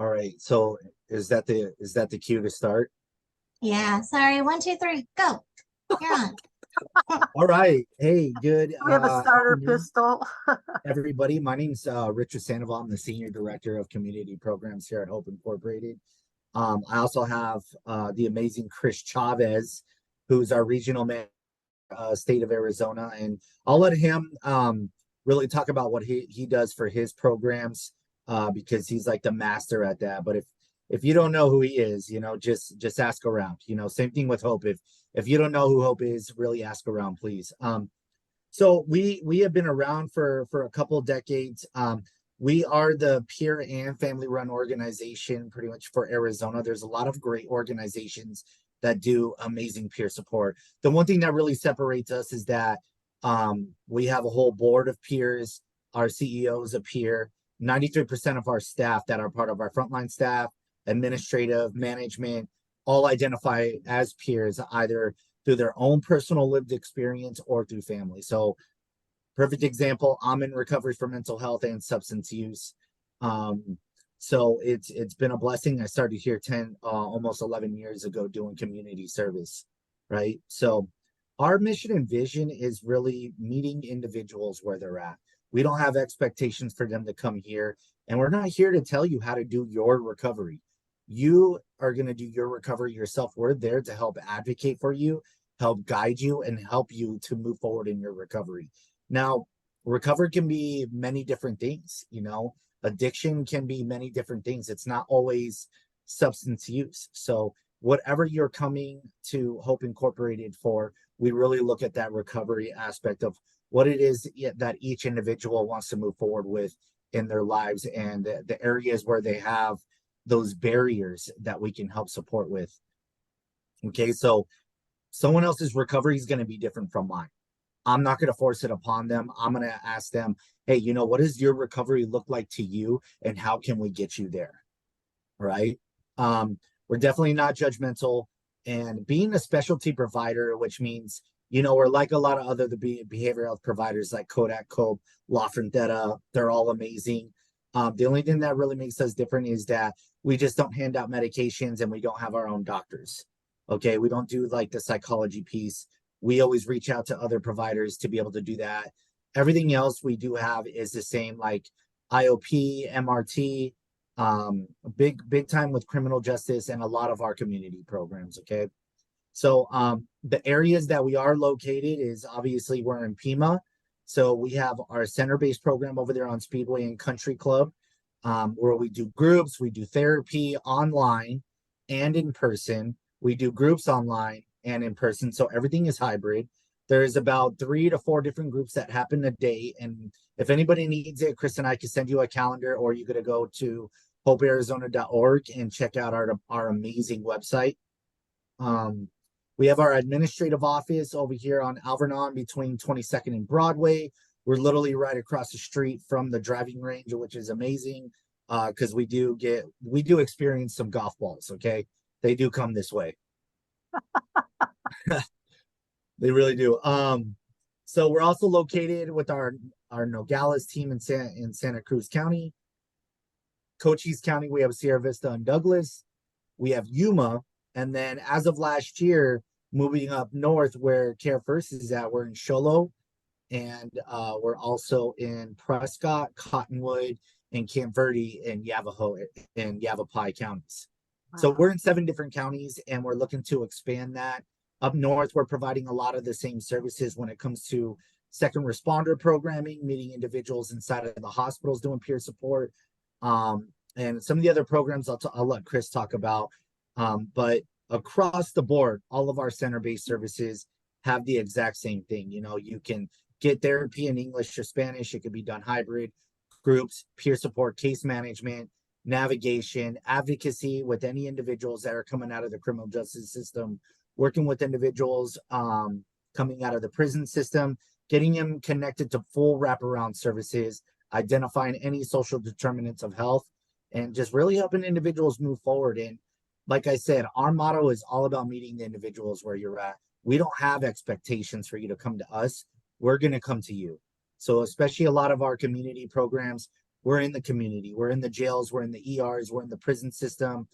All right. So is that the cue to start? Yeah, sorry. One, two, three, go. You're on. All right. Hey, good We have a starter afternoon, pistol. everybody. My name's Richard Sandoval. I'm the Senior Director of Community Programs here at Hope Incorporated. I also have the amazing Chris Chavez, who's our regional manager, state of Arizona, and I'll let him really talk about what he does for his programs because he's like the master at that. But if you don't know who he is, just ask around. Same thing with Hope. If you don't know who Hope is, really ask around, please. So we have been around for a couple of decades. We are the peer and family run organization pretty much for Arizona. There's a lot of great organizations that do amazing peer support. The one thing that really separates us is that we have a whole board of peers. Our CEO is a peer. 93% of our staff that are part of our frontline staff, administrative, management, all identify as peers, either through their own personal lived experience or through family. So, perfect example, I'm in recovery for mental health and substance use. So it's been a blessing. I started here 10 almost 11 years ago doing community service, right? So our mission and vision is really meeting individuals where they're at. We don't have expectations for them to come here, and we're not here to tell you how to do your recovery. You are going to do your recovery yourself. We're there to help advocate for you, help guide you, and help you to move forward in your recovery. Now, recovery can be many different things, addiction can be many different things. It's not always substance use. So whatever you're coming to Hope Incorporated for, we really look at that recovery aspect of what it is that each individual wants to move forward with in their lives and the areas where they have those barriers that we can help support with. Okay, so someone else's recovery is going to be different from mine. I'm not going to force it upon them. I'm going to ask them, hey, what does your recovery look like to you, and how can we get you there? Right? We're definitely not judgmental, and being a specialty provider, which means, we're like a lot of other behavioral health providers like Kodak, Cope, La Frontera. They're all amazing. The only thing that really makes us different is that we just don't hand out medications and we don't have our own doctors. Okay, we don't do like the psychology piece. We always reach out to other providers to be able to do that. Everything else we do have is the same, like IOP, MRT, big time with criminal justice and a lot of our community programs. Okay, so the areas that we are located is obviously we're in Pima. So we have our center-based program over there on Speedway and Country Club, where we do groups, we do therapy online and in person. We do groups online and in person. So everything is hybrid. There's about 3 to 4 different groups that happen a day. And if anybody needs it, Chris and I can send you a calendar, or you gotta go to hopearizona.org and check out our amazing website. We have our administrative office over here on Alvernon between 22nd and Broadway. We're literally right across the street from the driving range, which is amazing because we do experience some golf balls. Okay, they do come this way. They really do. So we're also located with our Nogales team in Santa Cruz County. Cochise County, we have Sierra Vista and Douglas. We have Yuma. And then as of last year, moving up north where Care First is at, we're in Sholo. And we're also in Prescott, Cottonwood, and Camp Verde and Yavapai counties. Wow. So we're in 7 different counties, and we're looking to expand that. Up north, we're providing a lot of the same services when it comes to second responder programming, meeting individuals inside of the hospitals doing peer support. And some of the other programs I'll let Chris talk about. But across the board, all of our center-based services have the exact same thing. You can get therapy in English or Spanish. It can be done hybrid, groups, peer support, case management, navigation, advocacy with any individuals that are coming out of the criminal justice system, working with individuals coming out of the prison system, getting them connected to full wraparound services, identifying any social determinants of health, and just really helping individuals move forward. And like I said, our motto is all about meeting the individuals where you're at. We don't have expectations for you to come to us. We're going to come to you. So especially a lot of our community programs, we're in the community, we're in the jails, we're in the ERs, we're in the prison system.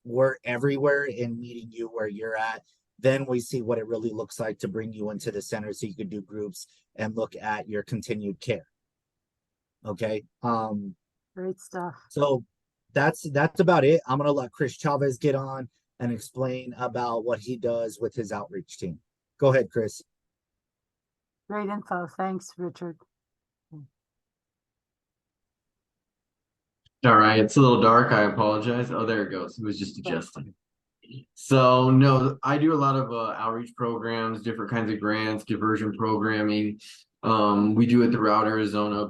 We're everywhere in meeting you where you're at. Then we see what it really looks like to bring you into the center so you can do groups and look at your continued care. Okay. Great stuff. So that's about it. I'm gonna let Chris Chavez get on and explain about what he does with his outreach team. Go ahead, Chris. Great info. Thanks, Richard. All right, it's a little dark. I apologize. Oh, there it goes. It was just adjusting. So no, I do a lot of outreach programs, different kinds of grants, diversion programming. We do it throughout Arizona.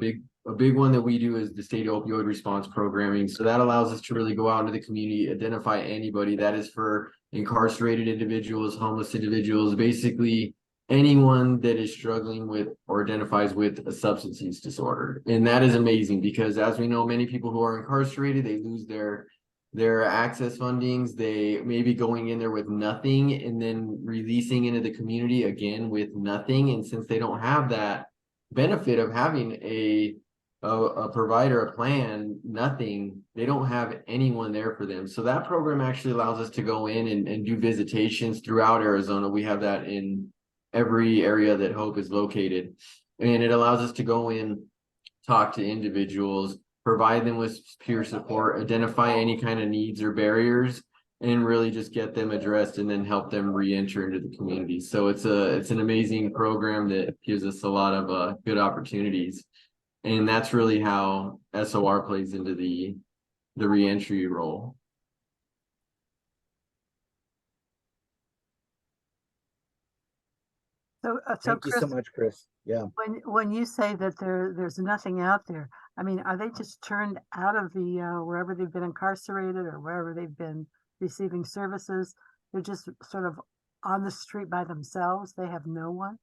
A big one that we do is the state opioid response programming. So that allows us to really go out into the community, identify anybody that is for incarcerated individuals, homeless individuals, basically anyone that is struggling with or identifies with a substance use disorder. And that is amazing because, as we know, many people who are incarcerated, they lose their access fundings. They may be going in there with nothing and then releasing into the community again with nothing. And since they don't have that benefit of having a provider, a plan, nothing, they don't have anyone there for them. So that program actually allows us to go in and do visitations throughout Arizona. We have that in every area that Hope is located. And it allows us to go in, talk to individuals, provide them with peer support, identify any kind of needs or barriers, and really just get them addressed and then help them re-enter into the community. So it's an amazing program that gives us a lot of good opportunities. And that's really how SOR plays into the re-entry role. So Thank you Chris, so much, Chris. Yeah. when you say that there's nothing out there, I mean, are they just turned out of the wherever they've been incarcerated or wherever they've been receiving services? They're just sort of on the street by themselves. They have no one.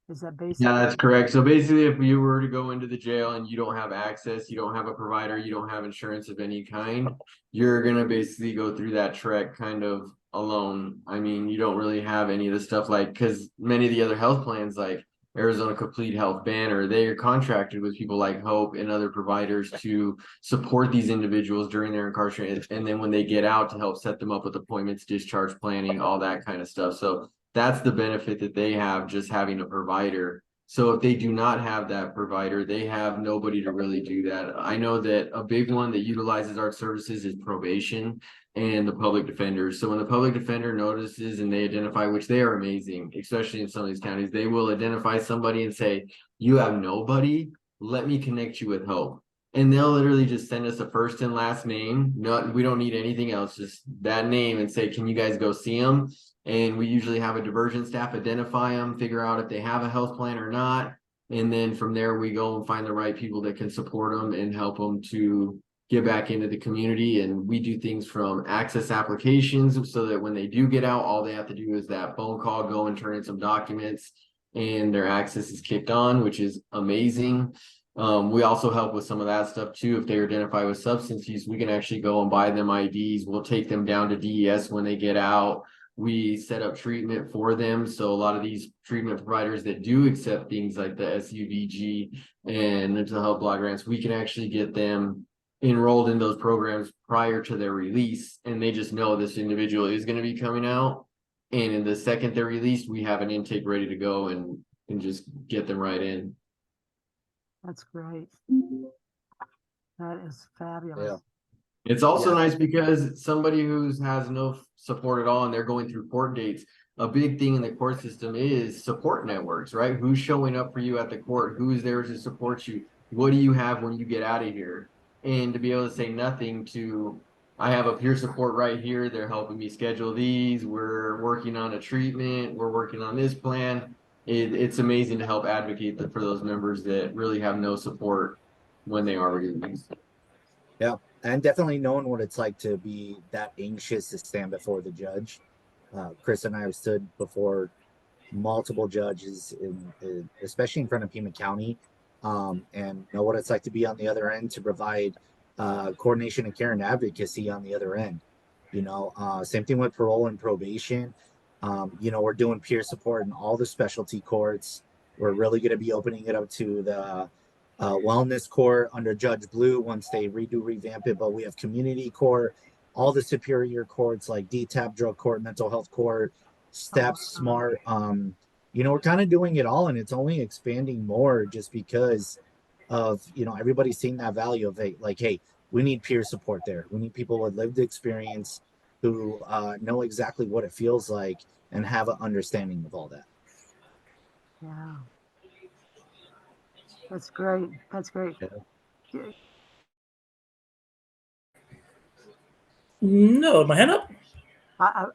Is that basically? Yeah, that's correct. So basically, if you were to go into the jail and you don't have access, you don't have a provider, you don't have insurance of any kind, you're gonna basically go through that trek kind of alone. I mean, you don't really have any of the stuff like, because many of the other health plans like Arizona Complete Health Banner, they are contracted with people like Hope and other providers to support these individuals during their incarceration, and then when they get out, to help set them up with appointments, discharge planning, all that kind of stuff. So that's the benefit that they have, just having a provider. So if they do not have that provider, they have nobody to really do that. I know that a big one that utilizes our services is probation and the public defenders. So when the public defender notices and they identify, which they are amazing, especially in some of these counties, they will identify somebody and say, you have nobody, let me connect you with Hope. And they'll literally just send us a first and last name. No, we don't need anything else, just that name, and say, can you guys go see them? And we usually have a diversion staff identify them, figure out if they have a health plan or not. And then from there, we go and find the right people that can support them and help them to get back into the community. And we do things from access applications so that when they do get out, all they have to do is that phone call, go and turn in some documents, and their access is kicked on, which is amazing. We also help with some of that stuff too. If they identify with substance use, we can actually go and buy them IDs. We'll take them down to DES when they get out. We set up treatment for them. So a lot of these treatment providers that do accept things like the SUVG and mental health block grants, we can actually get them enrolled in those programs prior to their release. And they just know this individual is going to be coming out. And in the second they're released, we have an intake ready to go and just get them right in. That's great. That is fabulous. Yeah. It's also Yeah. nice because somebody who has no support at all and they're going through court dates, a big thing in the court system is support networks, right? Who's showing up for you at the court? Who's there to support you? What do you have when you get out of here? And to be able to say nothing to, I have a peer support right here. They're helping me schedule these. We're working on a treatment. We're working on this plan. It's amazing to help advocate for those members that really have no support when they are released. Yeah. And definitely knowing what it's like to be that anxious to stand before the judge. Chris and I have stood before multiple judges, especially in front of Pima County, and know what it's like to be on the other end to provide coordination and care and advocacy on the other end. Same thing with parole and probation. We're doing peer support in all the specialty courts. We're really going to be opening it up to the wellness court under Judge Blue once they revamp it, but we have community court, all the superior courts like DTAP, drug court, mental health court, steps, smart. We're kind of doing it all, and it's only expanding more just because of everybody seeing that value of hey, we need peer support there. We need people with lived experience who know exactly what it feels like and have an understanding of all that. Yeah. That's great. That's great. Yeah. No, my hand up.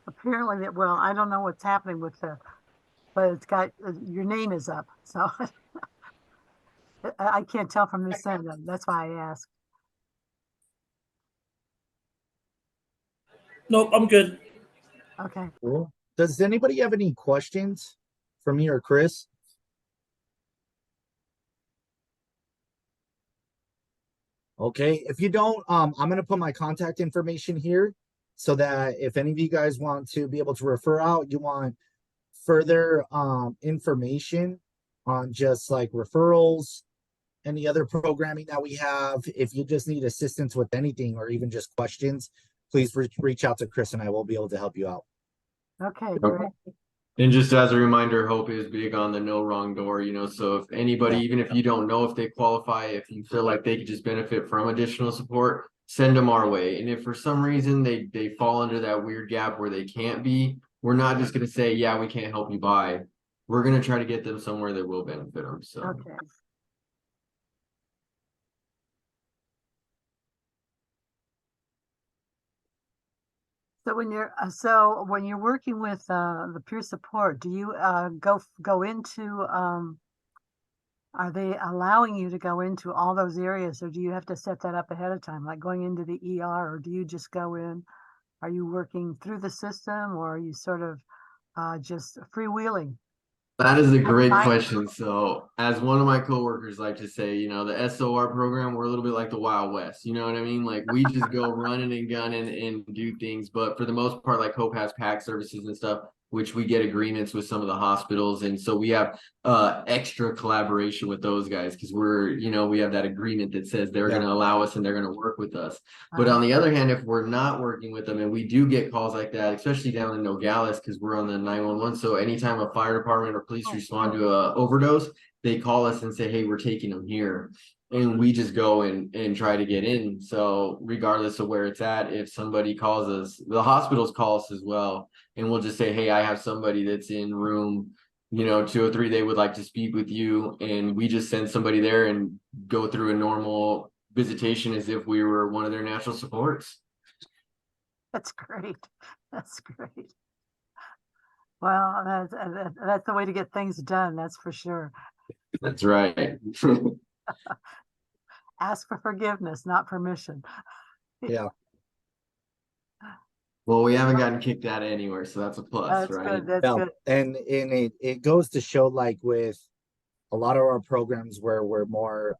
Apparently, well, I don't know what's happening with but it's got your name is up, so I can't tell from this end. That's why I asked. Nope, I'm good. Okay. Cool. Does anybody have any questions for me or Chris? Okay, if you don't, I'm gonna put my contact information here so that if any of you guys want to be able to refer out, you want further information on just like referrals, any other programming that we have. If you just need assistance with anything or even just questions, please reach out to Chris and I will be able to help you out. Okay, great. And just as a reminder, Hope is big on the no wrong door, so if anybody, even if you don't know if they qualify, if you feel like they could just benefit from additional support, send them our way. And if for some reason they fall under that weird gap where they can't be, we're not just going to say, yeah, we can't help you buy. We're going to try to get them somewhere that will benefit them. So. Okay. So when you're working with the peer support, do you go into are they allowing you to go into all those areas, or do you have to set that up ahead of time, like going into the ER, or do you just go in? Are you working through the system, or are you sort of just freewheeling? That is a great question. So, as one of my coworkers like to say, the SOR program, we're a little bit like the Wild West. You know what I mean? Like we just go running and gunning and do things. But for the most part, like Hope has PAC services and stuff, which we get agreements with some of the hospitals. And so we have extra collaboration with those guys because we have that agreement that says they're going to allow us and they're going to work with us. But on the other hand, if we're not working with them and we do get calls like that, especially down in Nogales, because we're on the 911. So anytime a fire department or police respond to a overdose, they call us and say, hey, we're taking them here. And we just go and try to get in. So regardless of where it's at, if somebody calls us, the hospitals call us as well. And we'll just say, hey, I have somebody that's in room 203, they would like to speak with you. And we just send somebody there and go through a normal visitation as if we were one of their natural supports. That's great. That's great. Well, that's the way to get things done. That's for sure. That's right. Ask for forgiveness, not permission. Yeah. Well, we haven't gotten kicked out anywhere, so that's a plus, That's right? good. That's Yeah. good. And it goes to show, like with a lot of our programs where we're more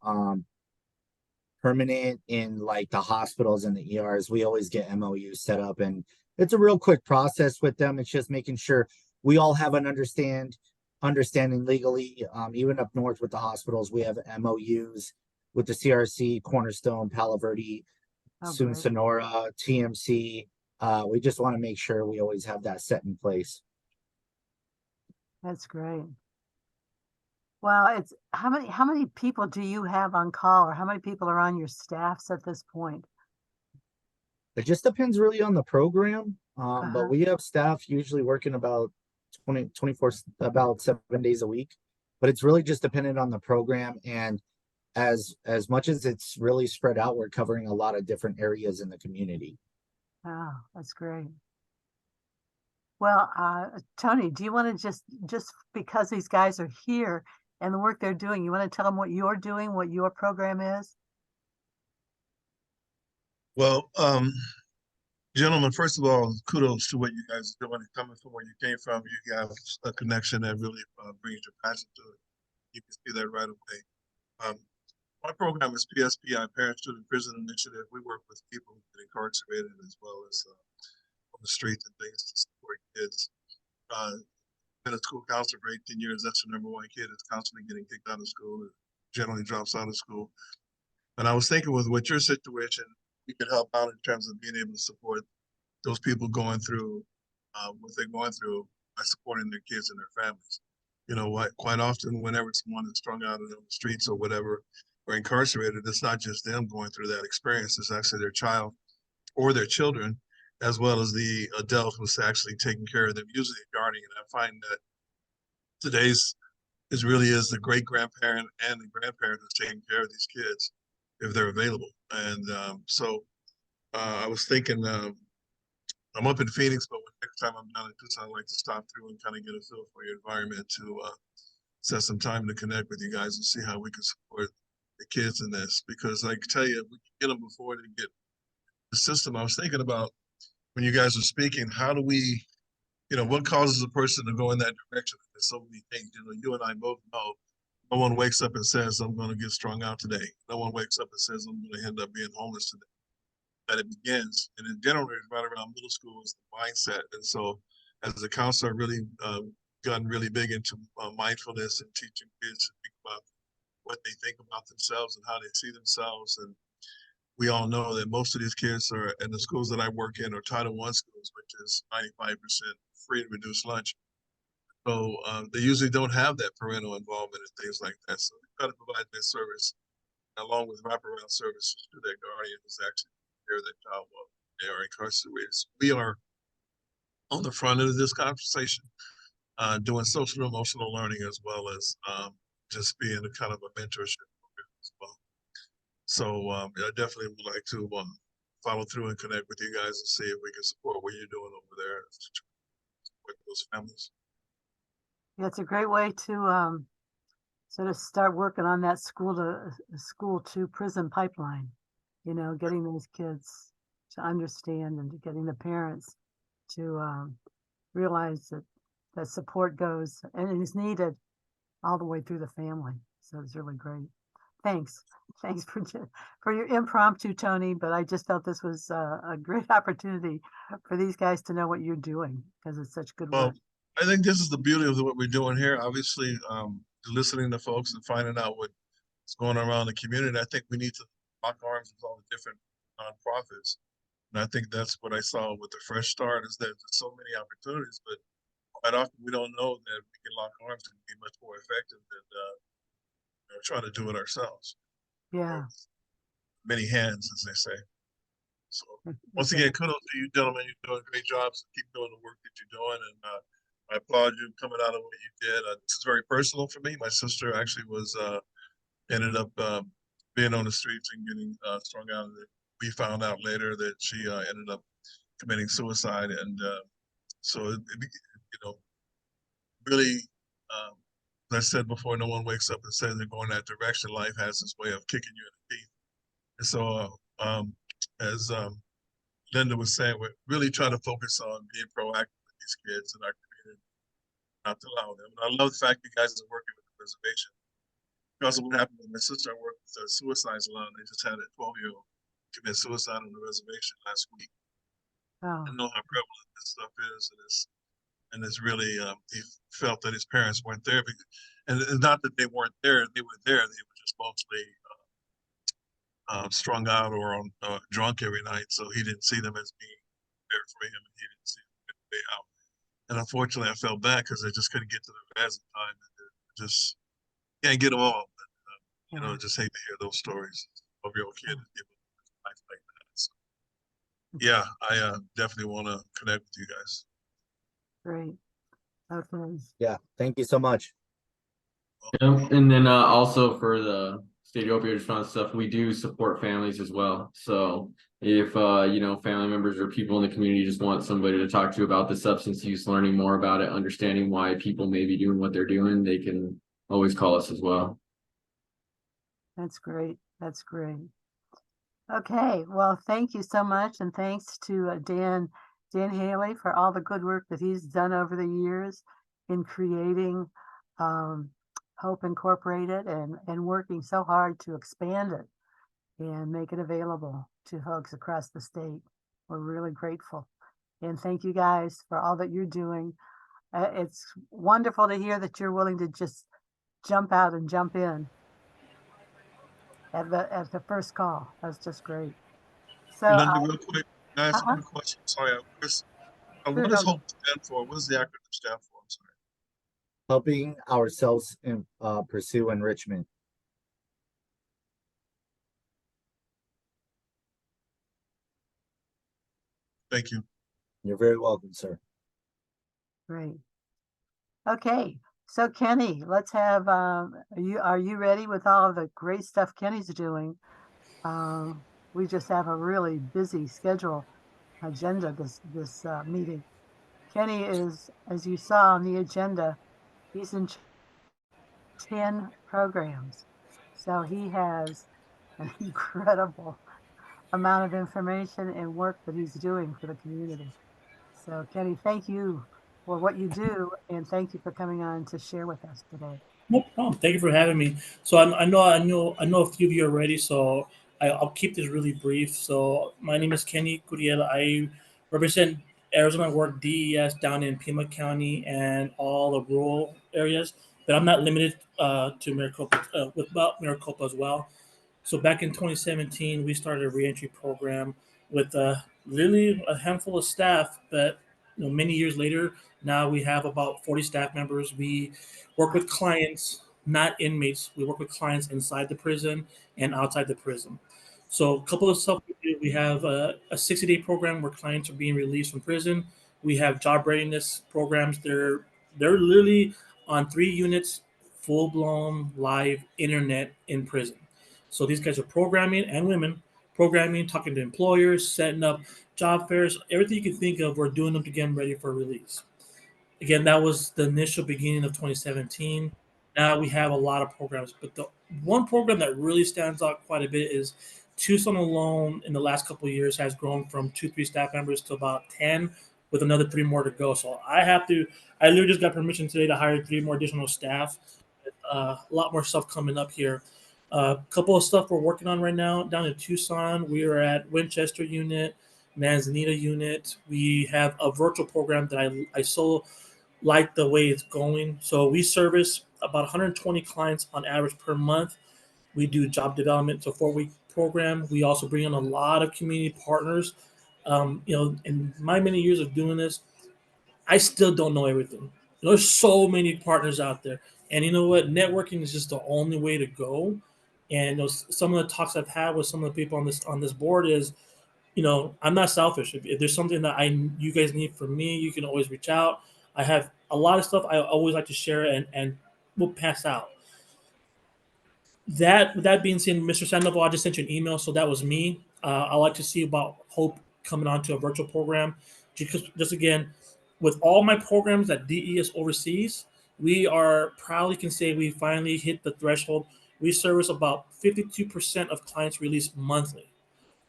permanent in like the hospitals and the ERs, we always get MOUs set up, and it's a real quick process with them. It's just making sure we all have an understanding legally. Even up north with the hospitals, we have MOUs with the CRC, Cornerstone, Palo Verde, soon Great. Sonora, TMC. We just want to make sure we always have that set in place. That's great. Well, it's how many people do you have on call, or how many people are on your staffs at this point? It just depends really on the program. But we have staff usually working about 24, about 7 days a week. But it's really just dependent on the program, and as much as it's really spread out, we're covering a lot of different areas in the community. Oh, that's great. Well, Tony, do you want to just because these guys are here and the work they're doing, you want to tell them what you're doing, what your program is? Well, gentlemen, first of all, kudos to what you guys are doing and coming from where you came from. You have a connection that really brings your passion to it. You can see that right away. My program is PSPI, Parent Student Prison Initiative. We work with people who've been incarcerated as well as on the streets and things to support kids. Been a school counselor for 18 years. That's the #1 kid that's constantly getting kicked out of school. generally drops out of school. And I was thinking with your situation, we could help out in terms of being able to support those people going through what they're going through by supporting their kids and their families. You know, quite often, whenever someone is strung out on the streets or whatever, or incarcerated, it's not just them going through that experience. It's actually their child or their children, as well as the adult who's actually taking care of them, usually a guardian. I find that today's is really is the great grandparent and the grandparent who's taking care of these kids if they're available. And so I was thinking, I'm up in Phoenix, but next time I'm down in Tucson, I'd like to stop through and kind of get a feel for your environment to set some time to connect with you guys and see how we can support the kids in this. Because I can tell you, if we can get them before they get the system. I was thinking about when you guys were speaking, how do we, you know, what causes a person to go in that direction? There's so many things, you know, you and I both know. No one wakes up and says, I'm going to get strung out today. No one wakes up and says, I'm going to end up being homeless today. That it begins. And in general, right around middle school is the mindset. And so as a counselor, I've really gotten really big into mindfulness and teaching kids to think about what they think about themselves and how they see themselves. And we all know that most of these kids are in the schools that I work in are Title I schools, which is 95% free and reduced lunch. So they usually don't have that parental involvement and things like that. So we try to provide that service along with wraparound services to their guardian who's actually care of that child while they are incarcerated. So we are on the front end of this conversation, doing social and emotional learning as well as just being a kind of a mentorship program as well. So I definitely would like to follow through and connect with you guys and see if we can support what you're doing over there to support those families. Yeah, it's a great way to sort of start working on that school to prison pipeline, you know, getting those kids to understand and getting the parents to realize that support goes and it is needed all the way through the family. So it's really great. Thanks for your impromptu, Tony, but I just felt this was a great opportunity for these guys to know what you're doing because it's such good work. I think this is the beauty of what we're doing here. Obviously, listening to folks and finding out what's going on around the community. I think we need to lock arms with all the different nonprofits. And I think that's what I saw with the Fresh Start is that there's so many opportunities, but quite often we don't know that we can lock arms and be much more effective than trying to do it ourselves. Yeah. Many hands, as they say. So once again, kudos to you, gentlemen. You're doing great jobs. So keep doing the work that you're doing, and I applaud you coming out of what you did. This is very personal for me. My sister actually ended up being on the streets and getting strung out. We found out later that she ended up committing suicide, and so it really, as I said before, no one wakes up and says they're going that direction. Life has this way of kicking you in the teeth, and so as Linda was saying, we're really trying to focus on being proactive with these kids in our community, not to allow them. And I love the fact you guys are working with the reservation. Because of what happened with my sister, I worked with Suicide Salon. They just had a 12-year-old commit suicide on the reservation last week. Oh. I know how prevalent this stuff is, and it's really he felt that his parents weren't there, and not that they weren't there. They were there. They were just mostly strung out or drunk every night, so he didn't see them as being there for him, and he didn't see them get the way out. And unfortunately, I felt bad because I just couldn't get to the res in time, and just can't get them all. But, just hate to hear those stories of your kid give a life like that. So, yeah, I definitely want to connect with you guys. Great. Okay. Yeah, thank you so much. And then also for the state opioid response stuff, we do support families as well. So if family members or people in the community just want somebody to talk to about the substance use, learning more about it, understanding why people may be doing what they're doing, they can always call us as well. That's great. That's great. Okay, well, thank you so much, and thanks to Dan Haley for all the good work that he's done over the years in creating Hope Incorporated and working so hard to expand it and make it available to folks across the state. We're really grateful. And thank you guys for all that you're doing. It's wonderful to hear that you're willing to just jump out and jump in at the first call. That's just great. So Linda, real quick, can I ask uh-huh. you a question? Sorry, Sure, what does go. HOPE stand for? What does the acronym stand for? I'm sorry. Helping ourselves in, pursue enrichment. Thank you. You're very welcome, sir. Great. Okay, so Kenny, let's have. Are you ready with all of the great stuff Kenny's doing? We just have a really busy schedule agenda this meeting. Kenny is, as you saw on the agenda, he's in 10 programs, so he has an incredible amount of information and work that he's doing for the community. So Kenny, thank you for what you do, and thank you for coming on to share with us today. No problem. Thank you for having me. So I know a few of you already. So I'll keep this really brief. So my name is Kenny Gutierrez. I represent Arizona Work DES down in Pima County and all the rural areas. But I'm not limited to Maricopa with about Maricopa as well. So back in 2017, we started a reentry program with really a handful of staff. But many years later, now we have about 40 staff members. We work with clients, not inmates. We work with clients inside the prison and outside the prison. So a couple of stuff we do. We have a 60-day program where clients are being released from prison. We have job readiness programs. They're literally on 3 units, full blown live internet in prison. So these guys are programming and women, programming, talking to employers, setting up job fairs, everything you can think of. We're doing them to get them ready for release. Again, that was the initial beginning of 2017. Now we have a lot of programs, but the one program that really stands out quite a bit is Tucson alone in the last couple of years has grown from 2, 3 staff members to about 10, with another 3 more to go. So I literally just got permission today to hire 3 more additional staff. A lot more stuff coming up here. A couple of stuff we're working on right now down in Tucson. We are at Winchester unit, Manzanita unit. We have a virtual program that I so like the way it's going. So we service about 120 clients on average per month. We do job development, so 4-week program. We also bring in a lot of community partners. In my many years of doing this, I still don't know everything. There's so many partners out there, and you know what? Networking is just the only way to go. And some of the talks I've had with some of the people on this board is, I'm not selfish. If there's something that you guys need from me, you can always reach out. I have a lot of stuff I always like to share and we'll pass out. That being said, Mr. Sandoval, I just sent you an email, so that was me. I like to see about Hope coming on to a virtual program. Just again, with all my programs that DES oversees, we are proudly can say we finally hit the threshold. We service about 52% of clients released monthly.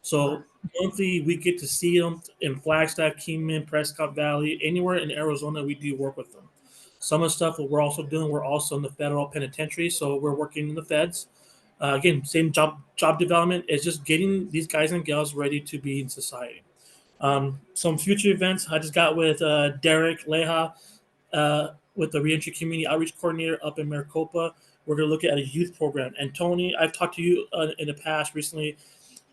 So monthly, we get to see them in Flagstaff, Kingman, Prescott Valley, anywhere in Arizona. We do work with them. Some of the stuff that we're also doing, we're also in the federal penitentiary, so we're working in the feds. Again, same job development. It's just getting these guys and gals ready to be in society. Some future events I just got with Derek Leha with the Reentry Community Outreach Coordinator up in Maricopa. We're going to look at a youth program. And Tony, I've talked to you in the past recently.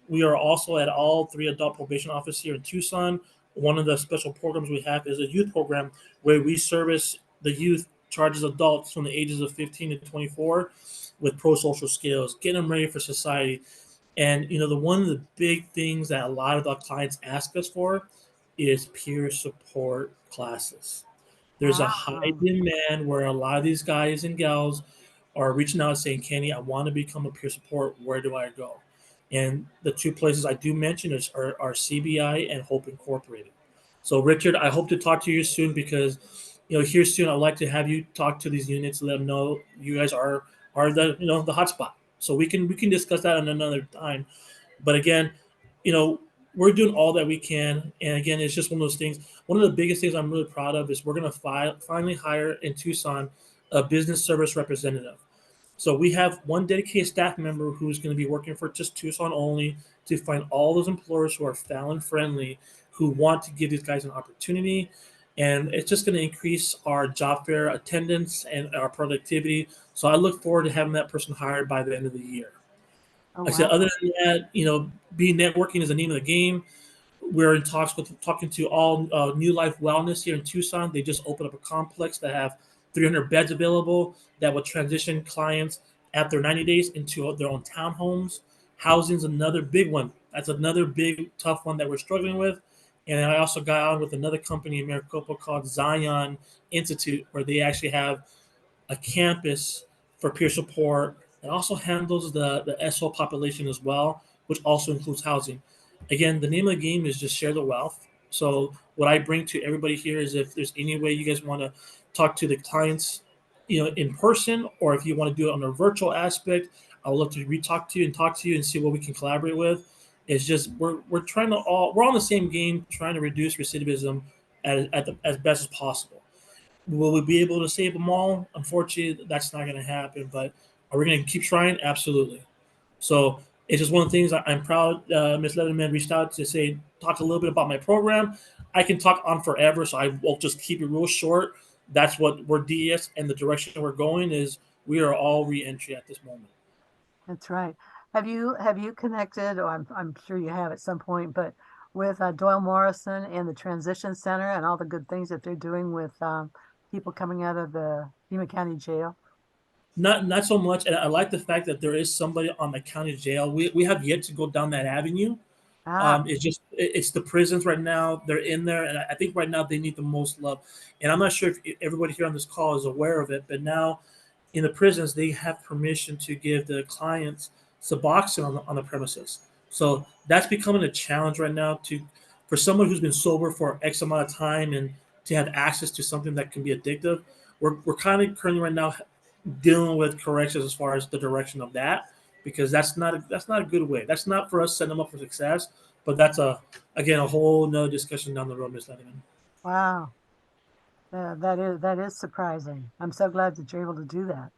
We are also at all 3 adult probation offices here in Tucson. One of the special programs we have is a youth program where we service the youth, charges adults from the ages of 15 to 24 with pro-social skills, getting them ready for society. And one of the big things that a lot of our clients ask us for is peer support classes. There's a high demand where a lot of these guys and gals are reaching out saying, Kenny, I want to become a peer support. Where do I go? And the 2 places I do mention are CBI and Hope Incorporated. So, Richard, I hope to talk to you soon because, here soon, I'd like to have you talk to these units, let them know you guys are the hot spot. So we can discuss that on another time. But again, we're doing all that we can. And again, it's just one of those things. One of the biggest things I'm really proud of is we're going to finally hire in Tucson a business service representative. So we have one dedicated staff member who's going to be working for just Tucson only to find all those employers who are Fallon friendly, who want to give these guys an opportunity. And it's just going to increase our job fair attendance and our productivity. So I look forward to having that person hired by the end of the year. Oh, Like I said, wow. other than that, being networking is the name of the game. We're in talks with talking to all New Life Wellness here in Tucson. They just opened up a complex that have 300 beds available that will transition clients after 90 days into their own townhomes. Housing's another big one. That's another big tough one that we're struggling with. And I also got on with another company in Maricopa called Zion Institute, where they actually have a campus for peer support. It also handles the SO population as well, which also includes housing. Again, the name of the game is just share the wealth. So what I bring to everybody here is if there's any way you guys want to talk to the clients, in person, or if you want to do it on a virtual aspect, I would love to re-talk to you and talk to you and see what we can collaborate with. It's just we're trying to we're on the same game, trying to reduce recidivism as best as possible. Will we be able to save them all? Unfortunately, that's not going to happen. But are we going to keep trying? Absolutely. So it's just one of the things I'm proud. Ms. Leatherman reached out to say, talk a little bit about my program. I can talk on forever, so I will just keep it real short. That's what we're DES and the direction we're going is we are all reentry at this moment. That's right. Have you connected, or I'm sure you have at some point, but with Doyle Morrison and the Transition Center and all the good things that they're doing with people coming out of the Pima County Jail? Not so much, and I like the fact that there is somebody on the county jail. We have yet to go down that avenue. Ah, It's the prisons right now. They're in there, and I think right now they need the most love. And I'm not sure if everybody here on this call is aware of it, but now in the prisons they have permission to give the clients Suboxone on the premises. So that's becoming a challenge right now to for someone who's been sober for X amount of time and to have access to something that can be addictive. We're kind of currently right now dealing with corrections as far as the direction of that because that's not a good way. That's not for us setting them up for success, but that's a whole nother discussion down the road, Miss Leatherman. wow. That is surprising. I'm so glad that you're able to do that.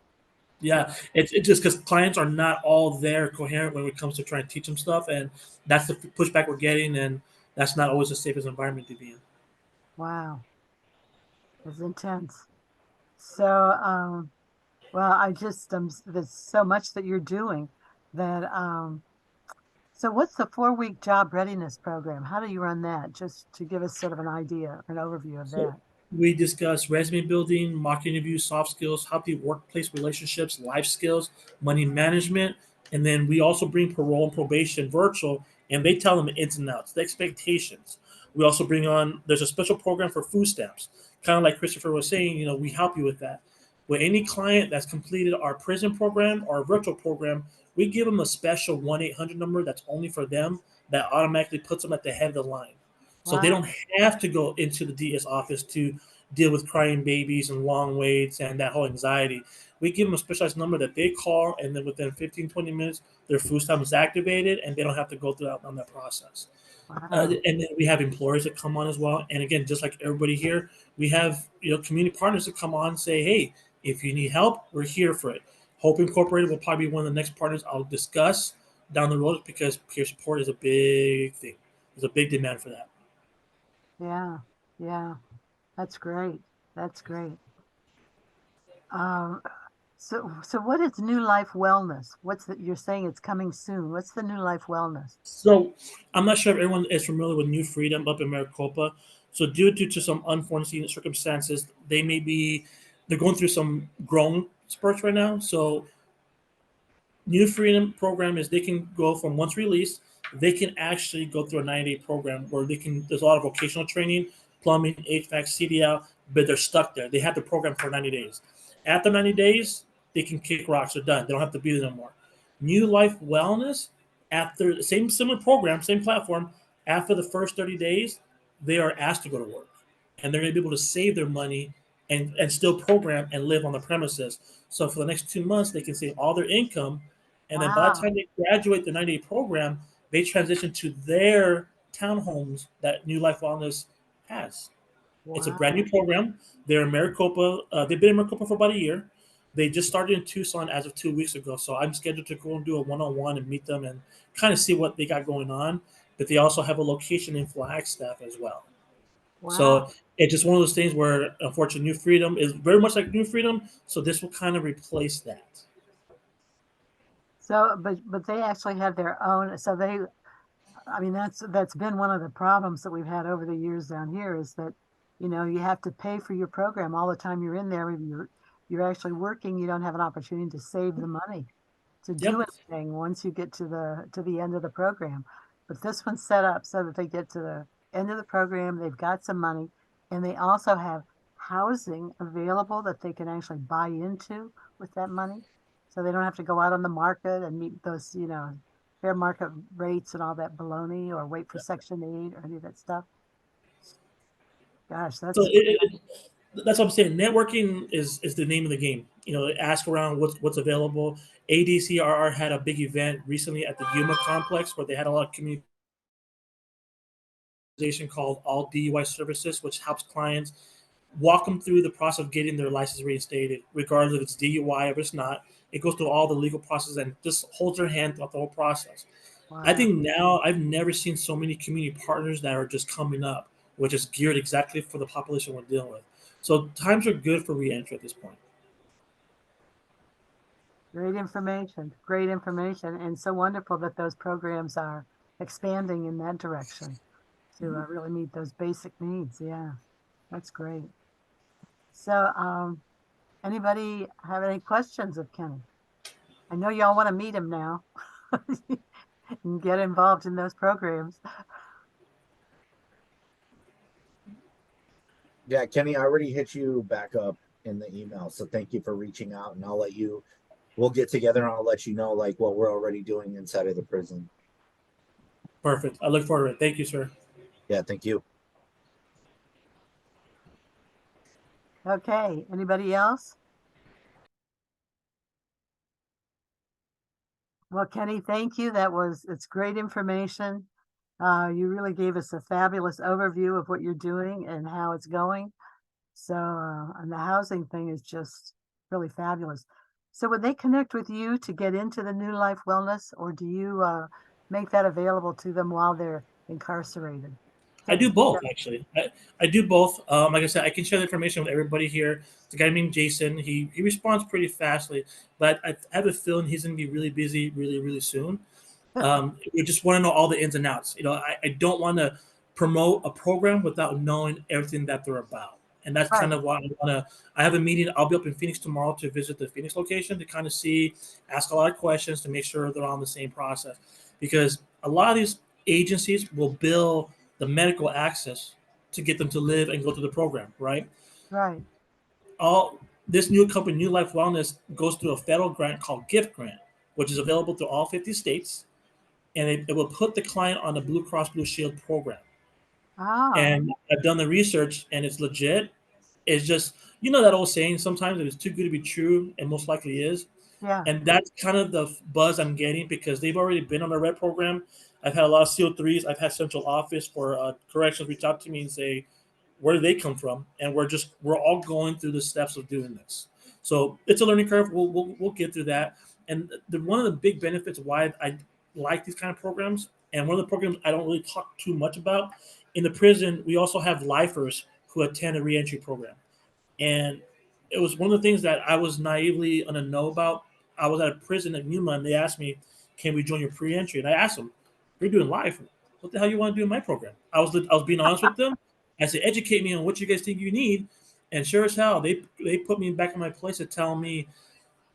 Yeah, it's just because clients are not all there coherent when it comes to trying to teach them stuff, and that's the pushback we're getting, and that's not always the safest environment to be in. Wow, it's intense. So, well, I just there's so much that you're doing that so what's the 4-week job readiness program? How do you run that? Just to give us sort of an idea, an overview of So that. we discuss resume building, mock interviews, soft skills, healthy workplace relationships, life skills, money management, and then we also bring parole and probation virtual, and they tell them the ins and outs, the expectations. We also bring on. There's a special program for food stamps, kind of like Christopher was saying. We help you with that. With any client that's completed our prison program or our virtual program, we give them a special 1-800 number that's only for them that automatically puts them at the head of the line. So they Wow. don't have to go into the DS office to deal with crying babies and long waits and that whole anxiety. We give them a specialized number that they call, and then within 15, 20 minutes, their food stamp is activated, and they don't have to go through that on that process. Wow. And then we have employers that come on as well. And again, just like everybody here, we have community partners that come on and say, hey, if you need help, we're here for it. Hope Incorporated will probably be one of the next partners I'll discuss down the road because peer support is a big thing. There's a big demand for that. Yeah. Yeah. That's great. That's great. Um, so what is New Life Wellness? You're saying it's coming soon. What's the New Life Wellness? So I'm not sure if everyone is familiar with New Freedom up in Maricopa. So due to some unforeseen circumstances, they're going through some growing spurts right now. So New Freedom program is they can go from once released, they can actually go through a 90-day program where there's a lot of vocational training, plumbing, HVAC, CDL, but they're stuck there. They have the program for 90 days. After 90 days, they can kick rocks. They're done. They don't have to be there no more. New Life Wellness, after the same similar program, same platform, after the first 30 days, they are asked to go to work. And they're going to be able to save their money and still program and live on the premises. So for the next 2 months, they can save all their income, and then by the Wow. time they graduate the 90-day program, they transition to their townhomes that New Life Wellness has. It's a Wow. brand new program. They're in Maricopa. They've been in Maricopa for about a year. They just started in Tucson as of 2 weeks ago. So I'm scheduled to go and do a one-on-one and meet them and kind of see what they got going on. But they also have a location in Flagstaff as well. Wow. So it's just one of those things where, unfortunately, New Freedom is very much like New Freedom. So this will kind of replace that. So, but they actually have their own, so they, I mean, that's been one of the problems that we've had over the years down here is that, you know, you have to pay for your program all the time you're in there. If you're actually working, you don't have an opportunity to save the money to do Yep. anything once you get to the end of the program. But this one's set up so that they get to the end of the program, they've got some money, and they also have housing available that they can actually buy into with that money. So they don't have to go out on the market and meet those, you know, fair market rates and all that baloney or wait for Section 8 or any of that stuff. Gosh, So that's that's what I'm saying. Networking is the name of the game. You know, ask around what's available. ADCRR had a big event recently at the Yuma complex where they had a lot of community called All DUI Services, which helps clients walk them through the process of getting their license reinstated, regardless if it's DUI or if it's not. It goes through all the legal process and just holds their hand throughout the whole process. I wow. think now I've never seen so many community partners that are just coming up, which is geared exactly for the population we're dealing with. So times are good for reentry at this point. Great information, and so wonderful that those programs are expanding in that direction to really meet those basic needs. Yeah, that's great. So, anybody have any questions of Kenny? I know y'all want to meet him now and get involved in those programs. Yeah, Kenny, I already hit you back up in the email, so thank you for reaching out, and we'll get together and I'll let you know like what we're already doing inside of the prison. Perfect. I look forward to it. Thank you, sir. Yeah, thank you. Okay, anybody else? Well, Kenny, thank you. It's great information. You really gave us a fabulous overview of what you're doing and how it's going. So, and the housing thing is just really fabulous. So would they connect with you to get into the New Life Wellness, or do you make that available to them while they're incarcerated? I do both, actually. I do both. Like I said, I can share the information with everybody here. The guy named Jason, he responds pretty fastly, but I have a feeling he's going to be really busy really, really soon. We just want to know all the ins and outs. You know, I don't want to promote a program without knowing everything that they're about. And that's Right. kind of why I have a meeting. I'll be up in Phoenix tomorrow to visit the Phoenix location to kind of ask a lot of questions to make sure they're on the same process. Because a lot of these agencies will bill the medical access to get them to live and go through the program, right? Right. All this new company, New Life Wellness, goes through a federal grant called Gift Grant, which is available to all 50 states, and it will put the client on the Blue Cross Blue Shield program. Ah, And I've done the research, and it's legit. It's just, you know, that old saying, sometimes it is too good to be true, and most likely is. yeah. And that's kind of the buzz I'm getting because they've already been on the RED program. I've had a lot of CO3s. I've had central office for corrections reach out to me and say, where do they come from? And we're all going through the steps of doing this. So it's a learning curve. We'll get through that. And one of the big benefits why I like these kind of programs, and one of the programs I don't really talk too much about, in the prison, we also have lifers who attend a reentry program. And it was one of the things that I was naively on a know about. I was at a prison at Yuma, and they asked me, "Can we join your pre-entry?" And I asked them, "You're doing life. What the hell you want to do in my program?" I was being honest with them. I said, "Educate me on what you guys think you need." And sure as hell, they put me back in my place to tell me,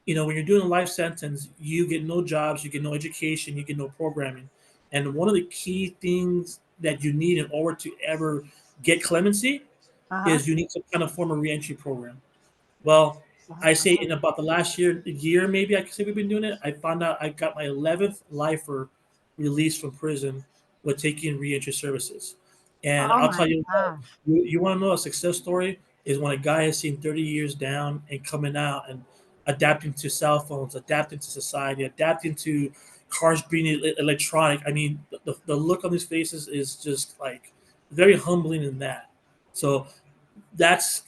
you know, when you're doing a life sentence, you get no jobs, you get no education, you get no programming. And one of the key things that you need in order to ever get clemency Uh-huh. is you need some kind of form of reentry program. Well, I say in about the last year maybe I can say we've been doing it. I found out I got my 11th lifer released from prison with taking reentry services. And Oh I'll my tell you what, gosh. you want to know a success story is when a guy has seen 30 years down and coming out and adapting to cell phones, adapting to society, adapting to cars being electronic. I mean, the look on these faces is just like very humbling in that. So that's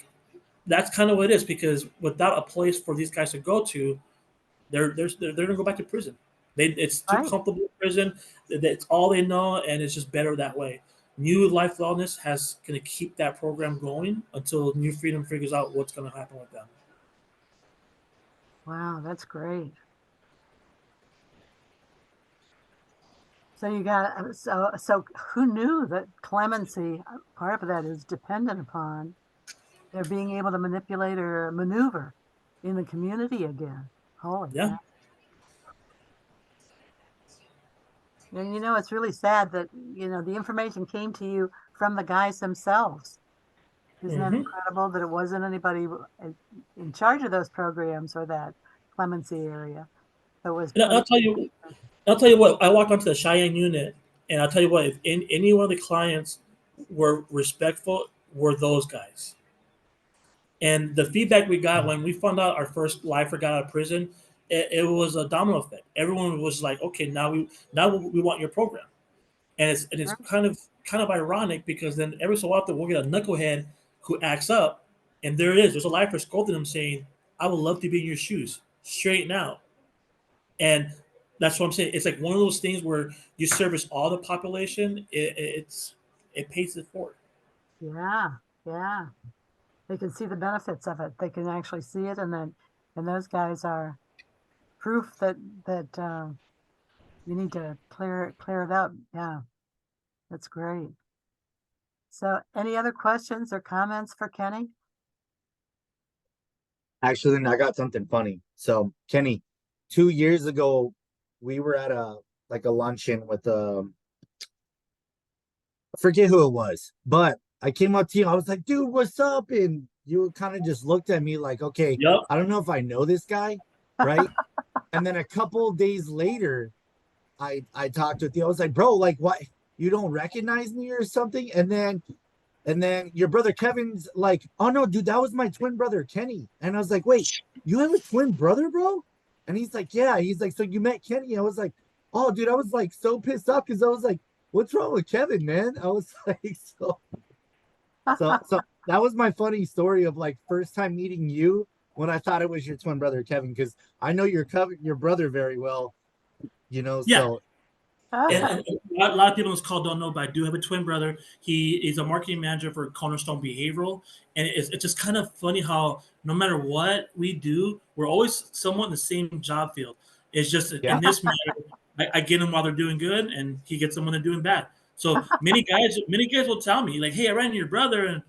kind of what it is because without a place for these guys to go to, they're gonna go back to prison. It's too Right. comfortable in prison. That's all they know, and it's just better that way. New Life Wellness has gonna keep that program going until New Freedom figures out what's gonna happen with them. Wow, that's great. So you got, so who knew that clemency, part of that is dependent upon their being able to manipulate or maneuver in the community again. Holy Yeah. cow. And it's really sad that, the information came to you from the guys themselves. Isn't that incredible that it wasn't anybody in charge of those programs or that clemency area? It was. And I'll tell you what. I walked onto the Cheyenne unit, and I'll tell you what. If any one of the clients were respectful, were those guys. And the feedback we got when we found out our first lifer got out of prison, it was a domino effect. Everyone was like, "Okay, now we want your program," and it's kind of ironic because then every so often we'll get a knucklehead who acts up, and there it is. There's a lifer scolding him saying, "I would love to be in your shoes, straighten out," and that's what I'm saying. It's like one of those things where you service all the population. It pays it forward. Yeah, yeah. They can see the benefits of it. They can actually see it, and those guys are proof that you need to clear it up. Yeah, that's great. So, any other questions or comments for Kenny? Actually, then I got something funny. So, Kenny, 2 years ago, we were at a luncheon with I forget who it was, but I came up to you. I was like, "Dude, what's up?" And you kind of just looked at me like, "Okay, Yep. I don't know if I know this guy, right?" And then a couple days later, I talked with you. I was like, "Bro, like, what? You don't recognize me or something?" And then your brother Kevin's like, "Oh no, dude, that was my twin brother Kenny." And I was like, "Wait, you have a twin brother, bro?" And he's like, "Yeah." He's like, "So you met Kenny?" I was like, "Oh, dude," I was like so pissed off because I was like, "What's wrong with Kevin, man?" I was like, so that was my funny story of like first time meeting you when I thought it was your twin brother Kevin, because I know your brother very well, Yeah. so And a lot of people on this call don't know, but I do have a twin brother. He is a marketing manager for Cornerstone Behavioral. And it's just kind of funny how no matter what we do, we're always somewhat in the same job field. It's just Yeah. in this matter, I get them while they're doing good, and he gets them when they're doing bad. So many guys will tell me, like, "Hey, I ran into your brother, and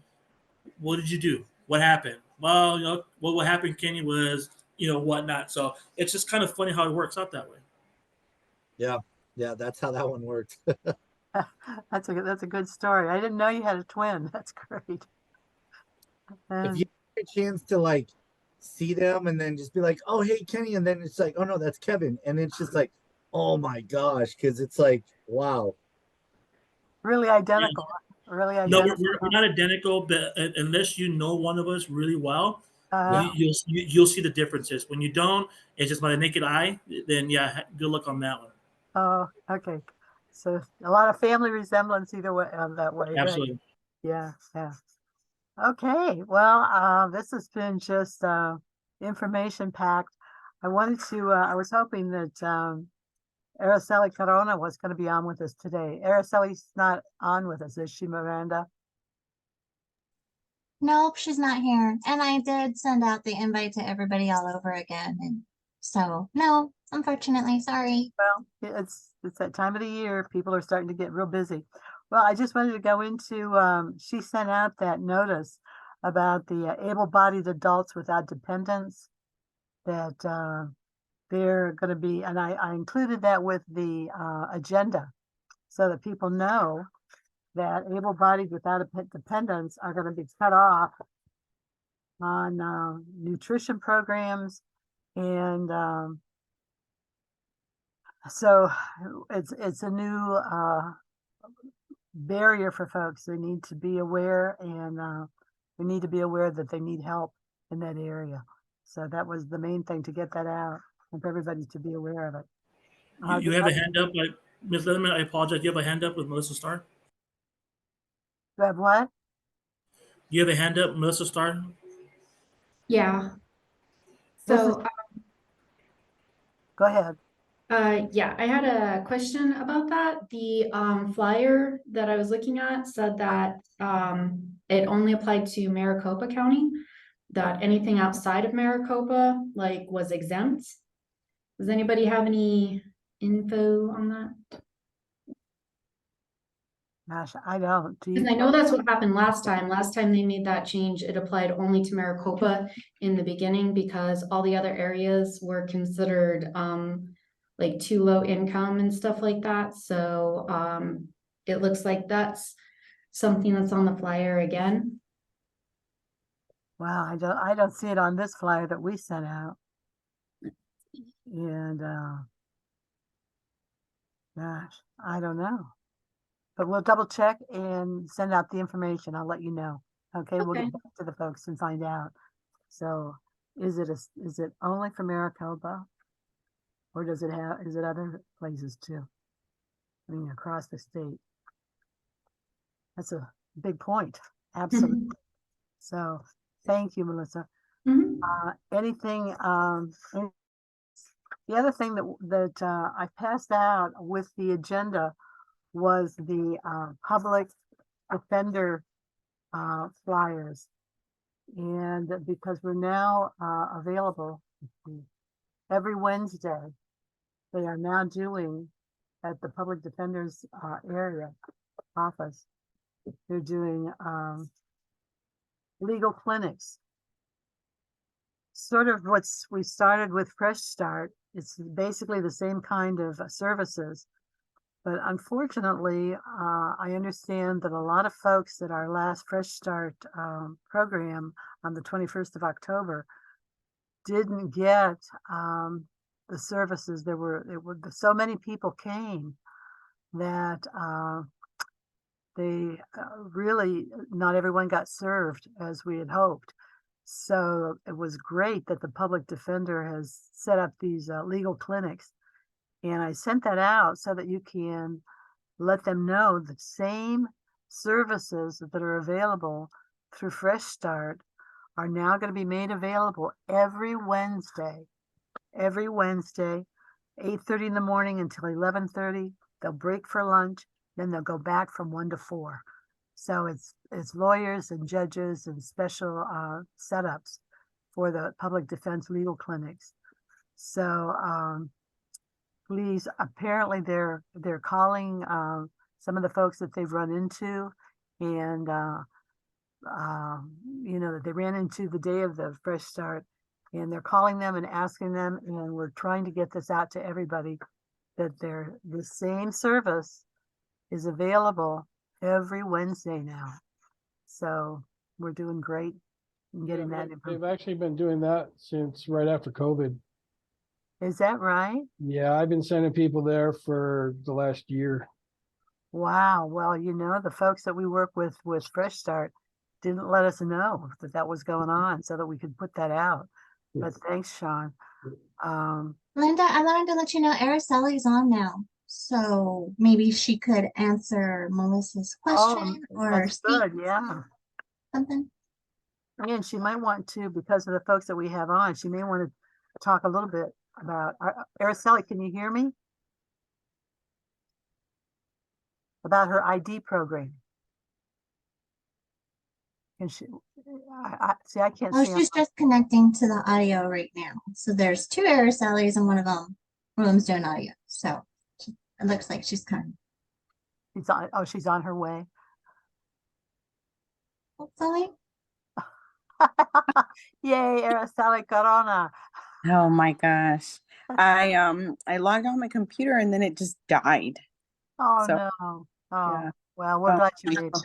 what did you do? What happened?" Well, what happened, Kenny, was, whatnot. So it's just kind of funny how it works out that way. yeah, that's how that one worked. That's a good story. I didn't know you had a twin. That's great. If you get a chance to like see them and then just be like, "Oh, hey, Kenny," and then it's like, "Oh no, that's Kevin," and it's just like, "Oh my gosh," because it's like, wow. Really identical. Really No, identical. we're not identical, but unless you know one of us really well, Uh, you'll see the differences. When you don't, it's just by the naked eye. Then yeah, good luck on that one. Oh, okay. So a lot of family resemblance either way, that way. Right? Absolutely. Yeah, yeah. Okay. Well, this has been just information packed. I was hoping that Aracelli Corona was going to be on with us today. Aracelli's not on with us, is she, Miranda? Nope, she's not here. And I did send out the invite to everybody all over again. And so, no, unfortunately, sorry. Well, it's that time of the year. People are starting to get real busy. Well, I just wanted to go into, she sent out that notice about the able-bodied adults without dependents that they're going to be, and I included that with the agenda so that people know that able-bodied without dependents are going to be cut off on nutrition programs, and so it's a new barrier for folks. They need to be aware, and we need to be aware that they need help in that area. So that was the main thing, to get that out and for everybody to be aware of it. You have a hand up, like Ms. Leatherman. I apologize. You have a hand up with Melissa Starr. You have what? You have a hand up, Melissa Starr. Yeah. This So, Go ahead. yeah, I had a question about that. The flyer that I was looking at said that it only applied to Maricopa County, that anything outside of Maricopa like was exempt. Does anybody have any info on that? Gosh, I don't. Do Because you? I know that's what happened last time. Last time they made that change, it applied only to Maricopa in the beginning because all the other areas were considered like too low income and stuff like that. So it looks like that's something that's on the flyer again. Wow, I don't see it on this flyer that we sent out. And gosh, I don't know. But we'll double check and send out the information. I'll let you know. Okay, we'll Okay. get back to the folks and find out. So is it only for Maricopa? Or is it other places too? I mean, across the state. That's a big point. Absolutely. So thank you, Melissa. Mhm. Anything, the other thing that I passed out with the agenda was the public defender flyers. And because we're now available every Wednesday, they are now doing at the public defender's area office, they're doing legal clinics. Sort of we started with Fresh Start. It's basically the same kind of services. But unfortunately, I understand that a lot of folks at our last Fresh Start program on the 21st of October didn't get the services. So many people came that they really, not everyone got served as we had hoped. So it was great that the public defender has set up these legal clinics. And I sent that out so that you can let them know the same services that are available through Fresh Start are now going to be made available every Wednesday, 8:30 in the morning until 11:30. They'll break for lunch, then they'll go back from 1 to 4. So it's lawyers and judges and special setups for the public defense legal clinics. So please, apparently they're calling some of the folks that they've run into, and that they ran into the day of the Fresh Start, and they're calling them and asking them, and we're trying to get this out to everybody that the same service is available every Wednesday now. So we're doing great in getting that They've information. actually been doing that since right after COVID. Is that right? Yeah, I've been sending people there for the last year. Wow. Well, the folks that we work with Fresh Start didn't let us know that was going on so that we could put that out. But thanks, Sean. Linda, I wanted to let you know Aracelli's on now. So maybe she could answer Melissa's question or that's speak good. Yeah. something. And she might want to, because of the folks that we have on, she may want to talk a little bit about Aracelli. Can you hear me? About her ID program. Can she? See, I can't Oh, see. she's just connecting to the audio right now. So there's 2 Aracellis and one of them's doing audio. So it looks like she's coming. She's on her way. Hopefully. Yay, Aracelli Corona. Oh my gosh. I logged on my computer and then it just died. Oh So, no. Oh, yeah. well, we're glad you made it.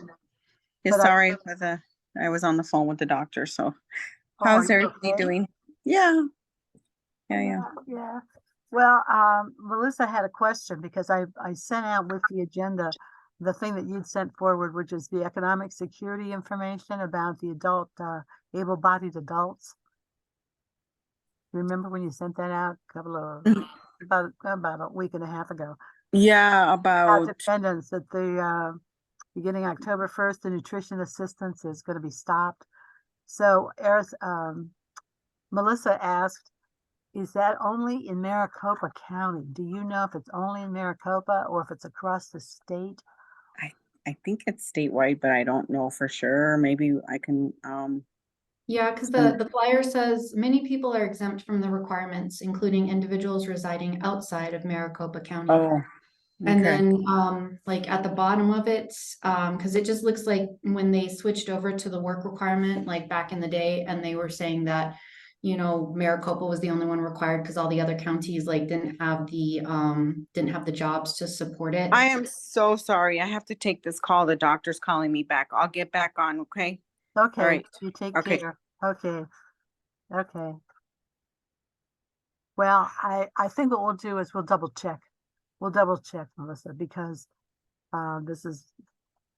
Yeah, But sorry for I was on the phone with the doctor. So how's are you everybody okay? doing? Yeah. Yeah. Yeah. Well, Melissa had a question because I sent out with the agenda the thing that you'd sent forward, which is the economic security information about the adult, able-bodied adults. Remember when you sent that out about a week and a half ago? Yeah, About about dependents that the beginning October 1st, the nutrition assistance is going to be stopped. So Melissa asked, is that only in Maricopa County? Do you know if it's only in Maricopa or if it's across the state? I think it's statewide, but I don't know for sure. Maybe I can Yeah, because the flyer says many people are exempt from the requirements, including individuals residing outside of Maricopa County. oh, And Okay. then, like at the bottom of it, because it just looks like when they switched over to the work requirement, like back in the day, and they were saying that, you know, Maricopa was the only one required because all the other counties like didn't have the jobs to support it. I am so sorry. I have to take this call. The doctor's calling me back. I'll get back on, okay? Okay, right. you take Okay. care. Okay, okay. Well, I think what we'll do is we'll double check. We'll double check, Melissa, because this is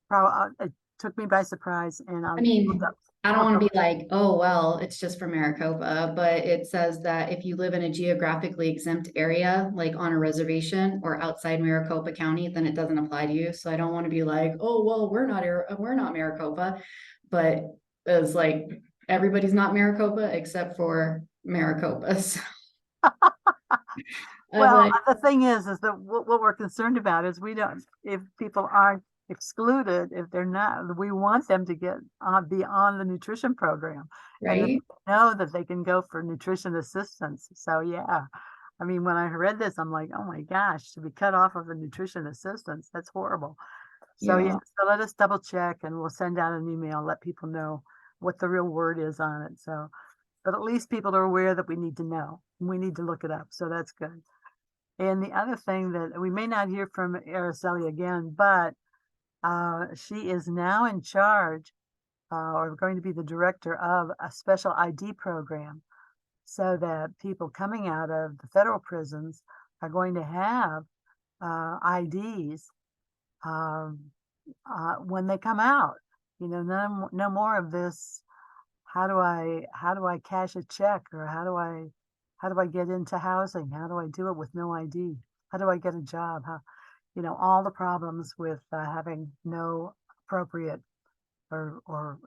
probably, it took me by surprise and I mean, I don't want to be like, oh, well, it's just for Maricopa, but it says that if you live in a geographically exempt area, like on a reservation or outside Maricopa County, then it doesn't apply to you. So I don't want to be like, oh, well, we're not Maricopa, but it's like everybody's not Maricopa except for Maricopa. So I was Well, like, the thing is that what we're concerned about is we don't, if people aren't excluded, if they're not, we want them to get be on the nutrition program. And right? know that they can go for nutrition assistance. So yeah, I mean, when I read this, I'm like, oh my gosh, to be cut off of a nutrition assistance, that's horrible. So Yeah. yeah, so let us double check and we'll send out an email, let people know what the real word is on it. So, but at least people are aware that we need to know, we need to look it up. So that's good. And the other thing that we may not hear from Aracelli again, but she is now in charge or going to be the director of a special ID program so that people coming out of the federal prisons are going to have IDs when they come out. You know, no more of this. How do I cash a check, or how do I get into housing? How do I do it with no ID? How do I get a job? How, you know, all the problems with having no appropriate or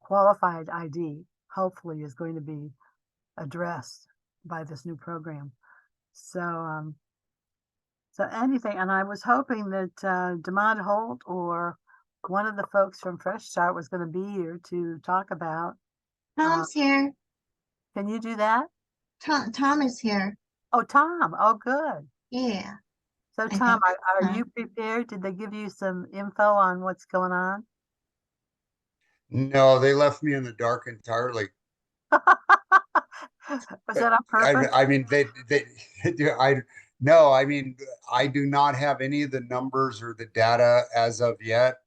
qualified ID, hopefully is going to be addressed by this new program. So, so anything, and I was hoping that DeMond Holt or one of the folks from Fresh Start was going to be here to talk about. Tom's here. Can you do that? Tom is here. Oh, Tom. Oh, good. Yeah. So, I Tom, think are Tom. you prepared? Did they give you some info on what's going on? No, they left me in the dark entirely. Was that on purpose? I mean, no, I mean, I do not have any of the numbers or the data as of yet.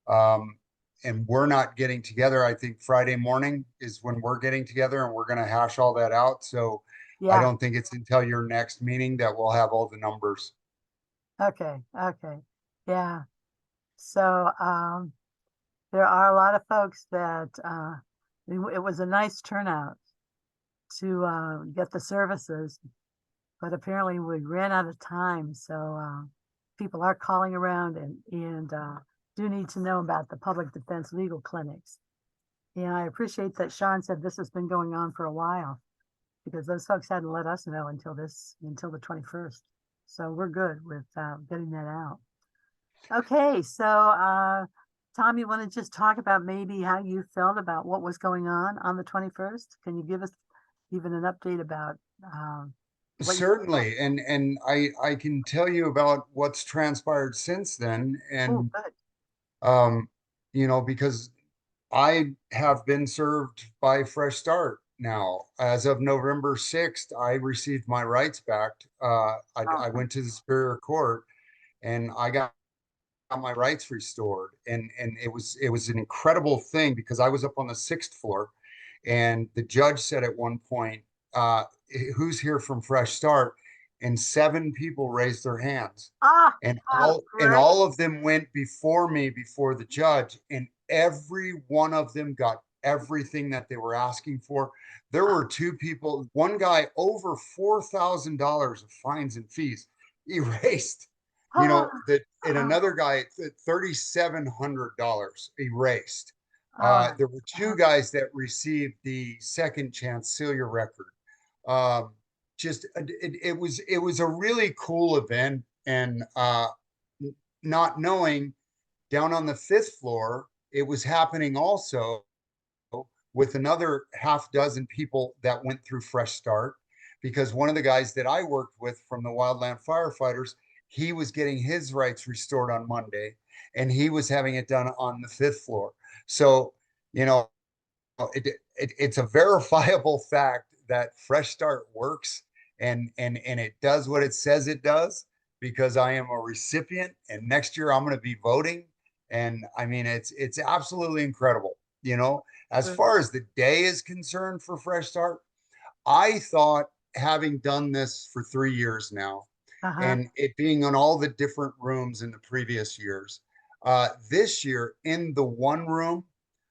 And we're not getting together. I think Friday morning is when we're getting together and we're going to hash all that out. So I Yeah. don't think it's until your next meeting that we'll have all the numbers. Okay. Okay. Yeah. So, there are a lot of folks that it was a nice turnout to get the services, but apparently we ran out of time. So people are calling around and do need to know about the public defense legal clinics. And I appreciate that Sean said this has been going on for a while, because those folks hadn't let us know until the 21st. So we're good with getting that out. Okay, so Tom, you want to just talk about maybe how you felt about what was going on the 21st? Can you give us even an update about what you- Certainly. And I can tell you about what's transpired since then. Oh, And good. you know, because I have been served by Fresh Start now. As of November 6th, I received my rights back. I went to the Superior Court and I got my rights restored. And it was an incredible thing because I was up on the 6th floor and the judge said at one point, who's here from Fresh Start? And 7 people raised their hands. And all of them went before me, before the judge, and every one of them got everything that they were asking for. There were 2 people, one guy over $4,000 of fines and fees erased, you know, and another guy $3,700 erased. There were 2 guys that received the second chance, seal your record. It was a really cool event. And not knowing down on the 5th floor, it was happening also with another half dozen people that went through Fresh Start, because one of the guys that I worked with from the wildland firefighters, he was getting his rights restored on Monday, and he was having it done on the 5th floor. So, you know, it's a verifiable fact that Fresh Start works, and it does what it says it does, because I am a recipient, and next year I'm going to be voting. And I mean, it's absolutely incredible. You know, as far as the day is concerned for Fresh Start, I thought, having done this for 3 years now, and it being on all the different rooms in the previous years, this year in the one room,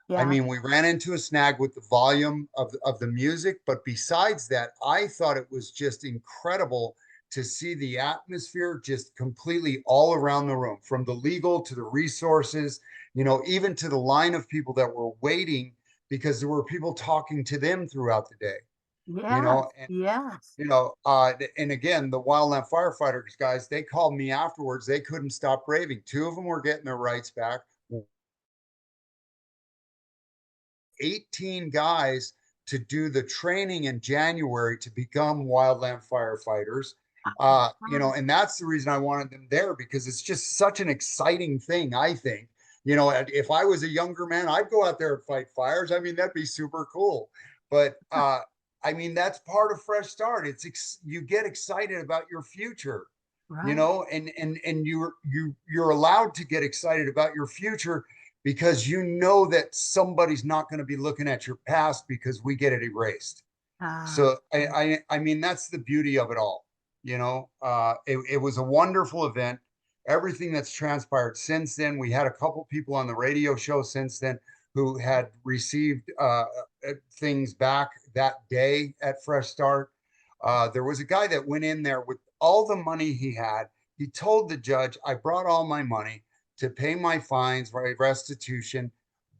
I mean, we ran into a snag with the volume of the music, but besides that, I thought it was just incredible to see the atmosphere just completely all around the room, from the legal to the resources, you know, even to the line of people that were waiting, because there were people talking to them throughout the day, you know, and, you know, and again, the wildland firefighters guys, they called me afterwards. They couldn't stop raving. 2 of them were getting their rights back. 18 guys to do the training in January to become wildland firefighters. You know, and that's the reason I wanted them there, because it's just such an exciting thing, I think. You know, if I was a younger man, I'd go out there and fight fires. I mean, that'd be super cool. But I mean, that's part of Fresh Start. You get excited about your future, you know, and you're allowed to get excited about your future, because you know that somebody's not going to be looking at your past, because we get it erased. So I mean, that's the beauty of it all. You know, it was a wonderful event. Everything that's transpired since then, we had a couple people on the radio show since then who had received things back that day at Fresh Start. There was a guy that went in there with all the money he had. He told the judge, I brought all my money to pay my fines, my restitution.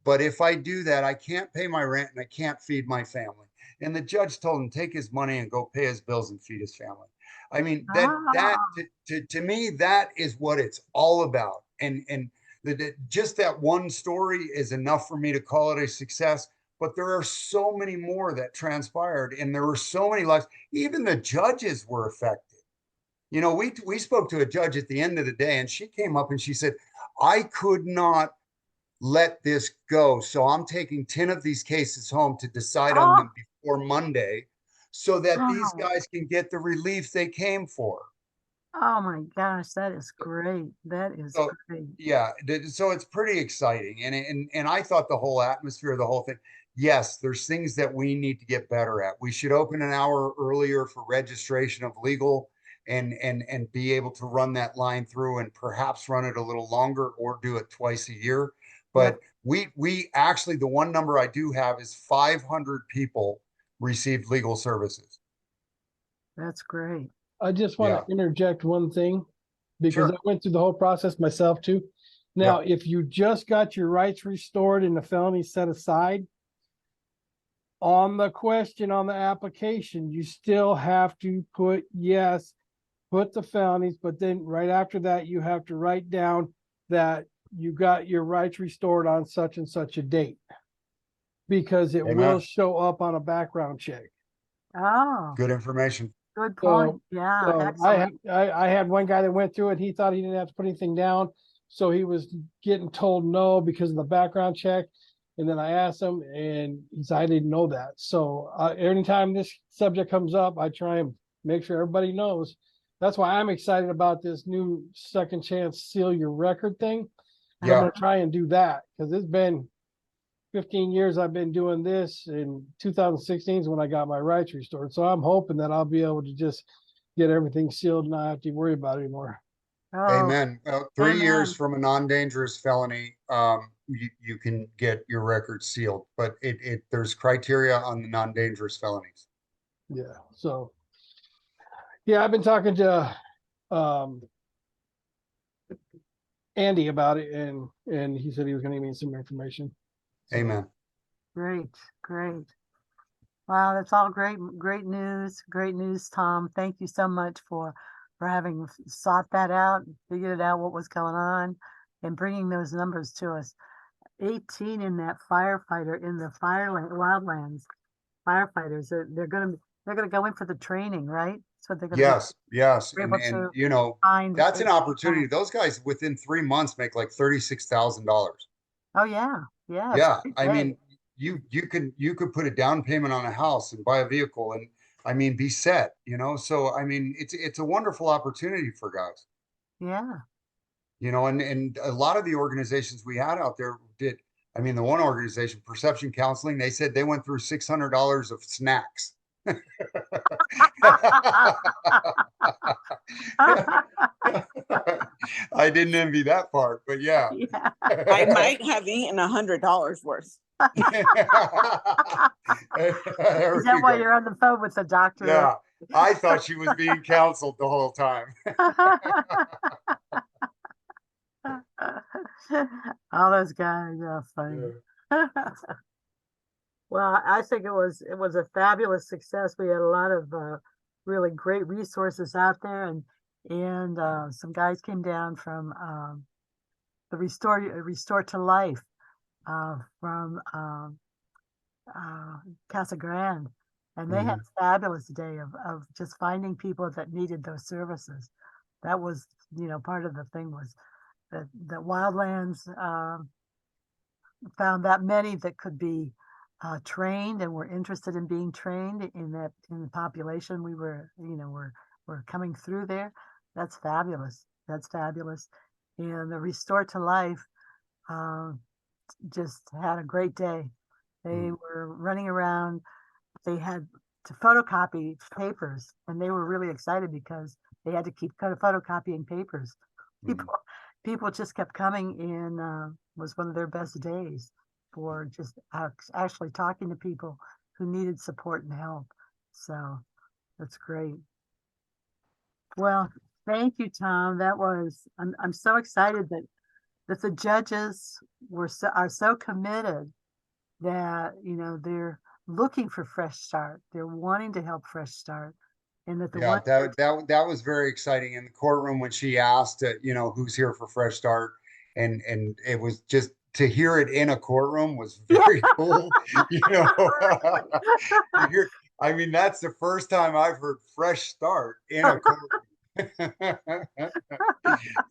But if I do that, I can't pay my rent and I can't feed my family. And the judge told him, take his money and go pay his bills and feed his family. I mean, to me, that is what it's all about. And just that one story is enough for me to call it a success. But there are so many more that transpired, and there were so many lives. Even the judges were affected. You know, we spoke to a judge at the end of the day, and she came up and she said, I could not let this go. So I'm taking 10 of these cases home to decide on them before Monday, so that these guys can get the relief they came for. Oh my gosh, that is great. That is great. Yeah, so it's pretty exciting. And I thought the whole atmosphere of the whole thing, yes, there's things that we need to get better at. We should open an hour earlier for registration of legal, and be able to run that line through, and perhaps run it a little longer, or do it twice a year. But we actually, the one number I do have is 500 people received legal services. That's great. I just want to interject one thing, because I went through the whole process myself too. Now, if you just got your rights restored and the felony set aside, on the question on the application, you still have to put put the felonies, but then right after that, you have to write down that you got your rights restored on such and such a date, because it will show up on a background check. Oh, good information. Good point. I had one guy that went through it. He thought he didn't have to put anything down, so he was getting told no because of the background check. And then I asked him, and he said, I didn't know that. So anytime this subject comes up, I try and make sure everybody knows. That's why I'm excited about this new second chance seal your record thing. I'm going to try and do that, because it's been 15 years I've been doing this. In 2016 is when I got my rights restored. So I'm hoping that I'll be able to just get everything sealed and not have to worry about it anymore. Amen. 3 years from a non-dangerous felony, you can get your record sealed, but there's criteria on the non-dangerous felonies. Yeah. So, I've been talking to Andy about it, and he said he was going to give me some information. So. Amen. Great. Wow, that's all great news, Tom. Thank you so much for having sought that out, figured out what was going on, and bringing those numbers to us. 18 in that firefighter in the wildlands firefighters. They're going to they're gonna go in for the training, right? That's what they're gonna Yes, yes, be able and to you know, find. that's an it. opportunity. Those guys within 3 months make like $36,000. Oh, yeah, yeah. It's Yeah, great I pay. mean, you could put a down payment on a house and buy a vehicle, and I mean, be set. You know, so I mean, it's a wonderful opportunity for guys. Yeah. You know, and a lot of the organizations we had out there did. I mean, the one organization, Perception Counseling, they said they went through $600 of snacks. I didn't envy that part, but yeah. Yeah. I might have eaten $100 worth. There Is that you why go. you're on the phone with the doctor? Yeah, I thought she was being counseled the whole time. All those guys are funny. Well, I think it was a fabulous success. We had a lot of really great resources out there, and some guys came down from the Restore to Life from Casa Grande, and they had a fabulous day of just finding people that needed those services. That was, part of the thing was that Wildlands found that many that could be trained and were interested in being trained in the population we were, we're coming through there. That's fabulous. That's fabulous. And the Restore to Life just had a great day. They were running around. They had to photocopy papers, and they were really excited because they had to keep photocopying papers. People just kept coming, and was one of their best days for just actually talking to people who needed support and help. So that's great. Well, thank you, Tom. I'm so excited that the judges are so committed that, they're looking for Fresh Start. They're wanting to help Fresh Start. And that Yeah, that was very exciting in the courtroom when she asked, who's here for Fresh Start, and it was just to hear it in a courtroom was very cool. I mean, that's the first time I've heard Fresh Start in a courtroom.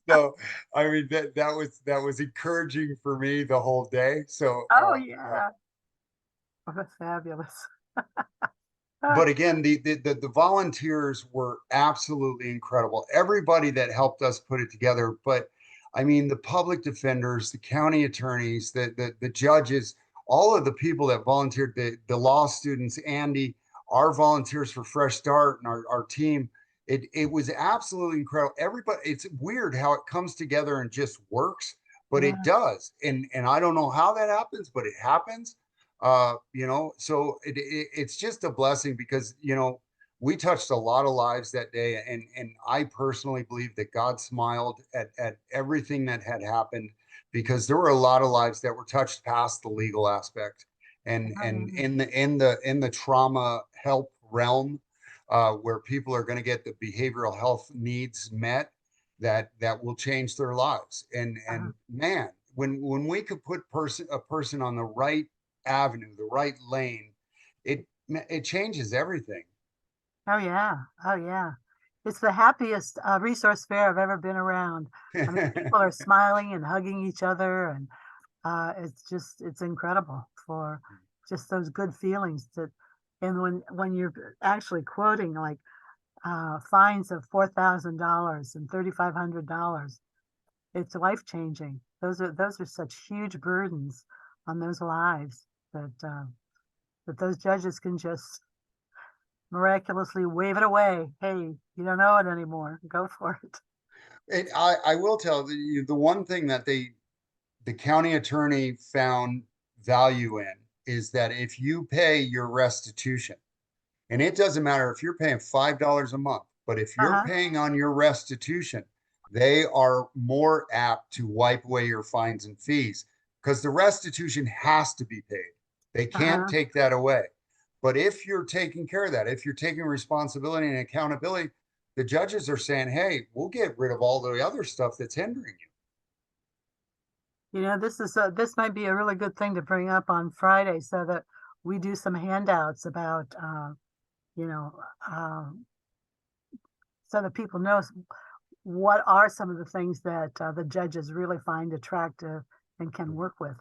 So, I mean, that was encouraging for me the whole day. So, yeah. Oh, that's fabulous. but again, the volunteers were absolutely incredible. Everybody that helped us put it together. But I mean, the public defenders, the county attorneys, the judges, all of the people that volunteered, the law students, Andy, our volunteers for Fresh Start, and our team. It was absolutely incredible. Everybody, it's weird how it comes together and just works, but it does. And I don't know how that happens, but it happens. So it's just a blessing because, we touched a lot of lives that day. And I personally believe that God smiled at everything that had happened, because there were a lot of lives that were touched past the legal aspect and in the trauma help realm, where people are going to get the behavioral health needs met that will change their lives. And man, when we could put a person on the right avenue, the right lane, it changes everything. Oh yeah. Oh yeah. It's the happiest resource fair I've ever been around. I mean, people are smiling and hugging each other, and it's incredible for just those good feelings and when you're actually quoting like fines of $4,000 and $3,500, it's life changing. Those are such huge burdens on those lives that those judges can just miraculously wave it away. Hey, you don't know it anymore. Go for it. And I will tell you the one thing that the county attorney found value in is that if you pay your restitution, and it doesn't matter if you're paying $5 a month, but if you're paying on your restitution, they are more apt to wipe away your fines and fees, because the restitution has to be paid. They can't take that away. But if you're taking care of that, if you're taking responsibility and accountability, the judges are saying, hey, we'll get rid of all the other stuff that's hindering you. This might be a really good thing to bring up on Friday, so that we do some handouts about you know, so that people know what are some of the things that the judges really find attractive and can work with.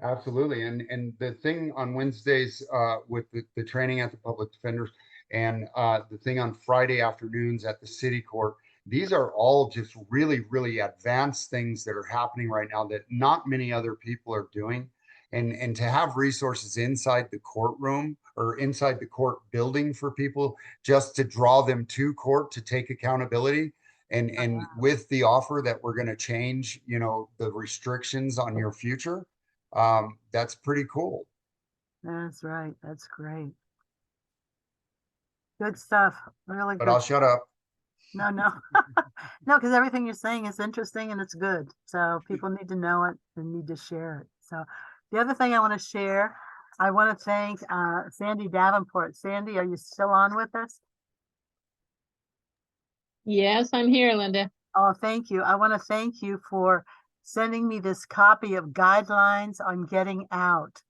Absolutely. And the thing on Wednesdays with the training at the public defenders and the thing on Friday afternoons at the city court, these are all just really, really advanced things that are happening right now that not many other people are doing. And to have resources inside the courtroom or inside the court building for people just to draw them to court to take accountability. And with the offer that we're going to change, you know, the restrictions on your future, that's pretty cool. That's right. That's great. Good stuff. Really But good. I'll shut up. No, no, no, because everything you're saying is interesting and it's good. So people need to know it and need to share it. So the other thing I want to share, I want to thank Sandy Davenport. Sandy, are you still on with us? Yes, I'm here, Linda. Oh, thank you. I want to thank you for sending me this copy of Guidelines on Getting Out.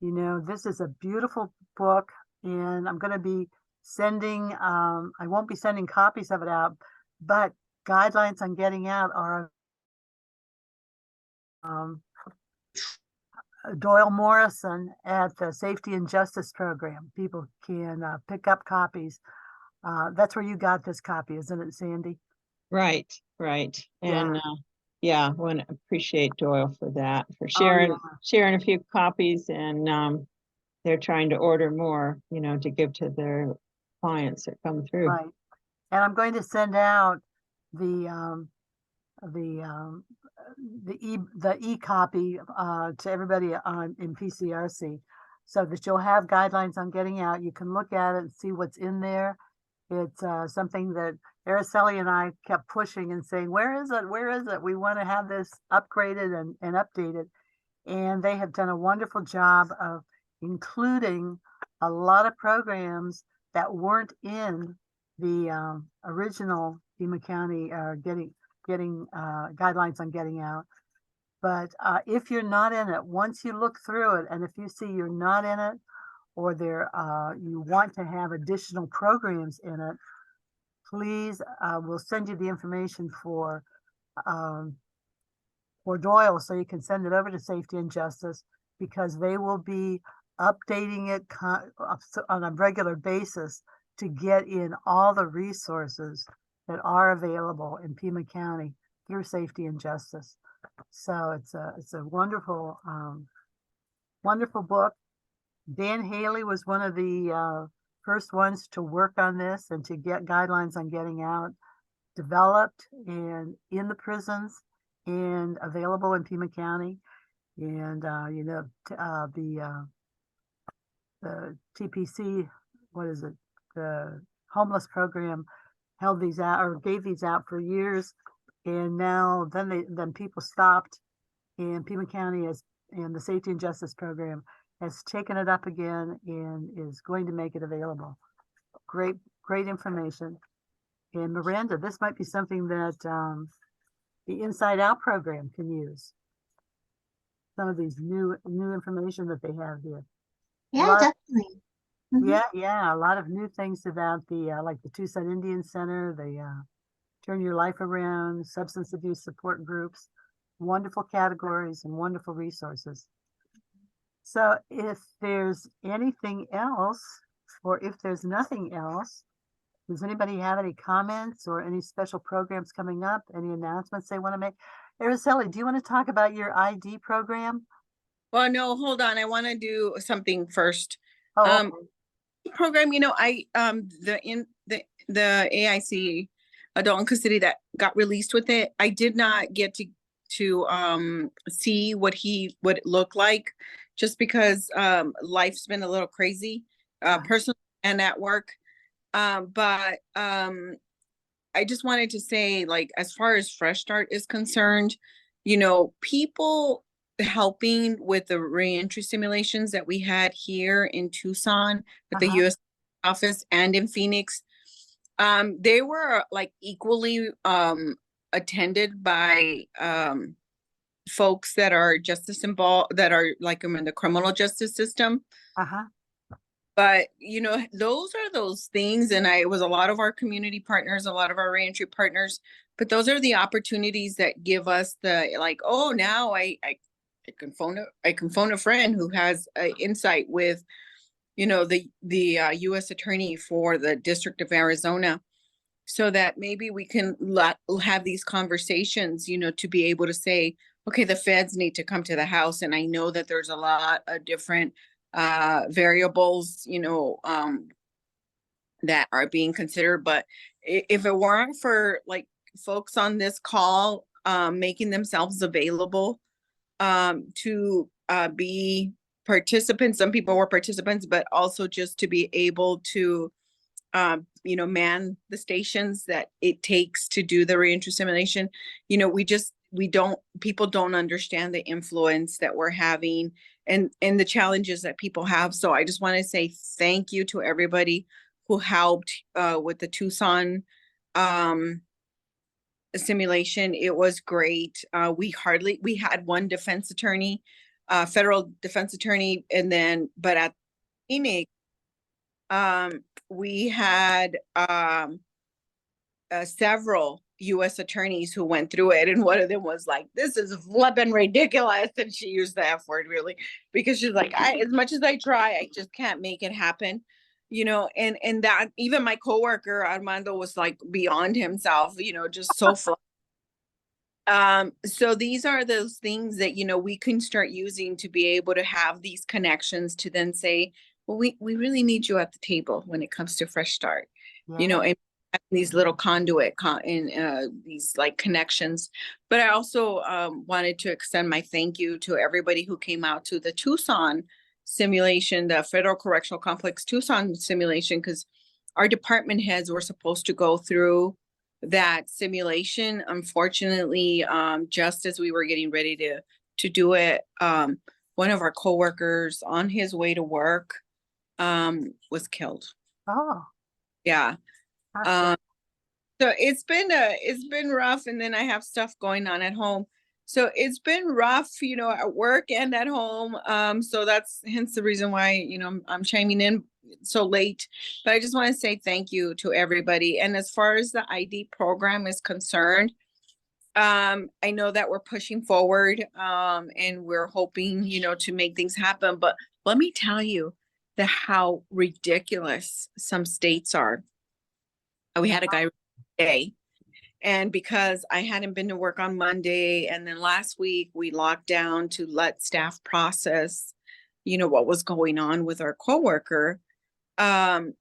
You know, this is a beautiful book, and I'm going to be sending, I won't be sending copies of it out, but Guidelines on Getting Out are Doyle Morrison at the Safety and Justice Program. People can pick up copies. That's where you got this copy, isn't it, Sandy? Right, right. Yeah. And yeah, I want to appreciate Doyle for that, for Oh, sharing a few copies, and they're trying to order more, you know, to give to their clients that come through. Right. And I'm going to send out the e-copy to everybody in Pcrc, so that you'll have Guidelines on Getting Out. You can look at it and see what's in there. It's something that Aracelli and I kept pushing and saying, where is it? Where is it? We want to have this upgraded and updated. And they have done a wonderful job of including a lot of programs that weren't in the original Pima County getting Guidelines on Getting Out. But if you're not in it, once you look through it, and if you see you're not in it, or you want to have additional programs in it, please, we'll send you the information for Doyle, so you can send it over to Safety and Justice, because they will be updating it on a regular basis to get in all the resources that are available in Pima County through Safety and Justice. So it's a wonderful, wonderful book. Dan Haley was one of the first ones to work on this and to get Guidelines on Getting Out developed and in the prisons and available in Pima County. And you know, the TPC, what is it? The homeless program held these out, or gave these out for years, and now then people stopped, and Pima County and the Safety and Justice Program has taken it up again and is going to make it available. Great information. And Miranda, this might be something that the Inside Out program can use. Some of these new information that they have here. Yeah, definitely. Yeah, a lot of new things about the like the Tucson Indian Center, the Turn Your Life Around, substance abuse support groups, wonderful categories and wonderful resources. So if there's anything else, or if there's nothing else, does anybody have any comments or any special programs coming up? Any announcements they want to make? Aracelli, do you want to talk about your ID program? Well, no, hold on. I want to do something first. Oh, okay. Program, you know, the AIC adult in custody that got released with it, I did not get to see what it looked like, just because life's been a little crazy, personally and at work. But I just wanted to say, like, as far as Fresh Start is concerned, you know, people helping with the reentry simulations that we had here in Tucson with the U.S. office and in Phoenix, they were like equally attended by folks that are justice involved, that are like in the criminal justice system. But, you know, those are those things. And it was a lot of our community partners, a lot of our reentry partners, but those are the opportunities that give us the, like, oh, now I can phone a friend who has insight with, you know, the U.S. attorney for the District of Arizona, so that maybe we can have these conversations, you know, to be able to say, okay, the feds need to come to the house. And I know that there's a lot of different variables, you know, that are being considered. But if it weren't for like folks on this call making themselves available to be participants, some people were participants, but also just to be able to you know, man the stations that it takes to do the reentry simulation. You know, people don't understand the influence that we're having and the challenges that people have. So I just want to say thank you to everybody who helped with the Tucson simulation. It was great. We had one defense attorney, federal defense attorney, and then, but at Phoenix, we had several U.S. attorneys who went through it, and one of them was like, "This is flipping ridiculous," and she used the F word really, because she's like, as much as I try, I just can't make it happen, you know. And that even my coworker Armando was like beyond himself, you know, just so fun. So these are those things that, you know, we can start using to be able to have these connections to then say, well, we really need you at the table when it comes to Fresh Start, you know, and these little conduit these like connections. But I also wanted to extend my thank you to everybody who came out to the Tucson simulation, the Federal Correctional Complex Tucson simulation, because our department heads were supposed to go through that simulation. Unfortunately, just as we were getting ready to do it, one of our coworkers on his way to work was killed. Oh, yeah. So it's been rough, and then I have stuff going on at home. So it's been rough, you know, at work and at home. So that's hence the reason why, you know, I'm chiming in so late. But I just want to say thank you to everybody. And as far as the ID program is concerned, I know that we're pushing forward, and we're hoping, you know, to make things happen. But let me tell you how ridiculous some states are. We had a guy today, and because I hadn't been to work on Monday, and then last week we locked down to let staff process, you know, what was going on with our coworker. Yesterday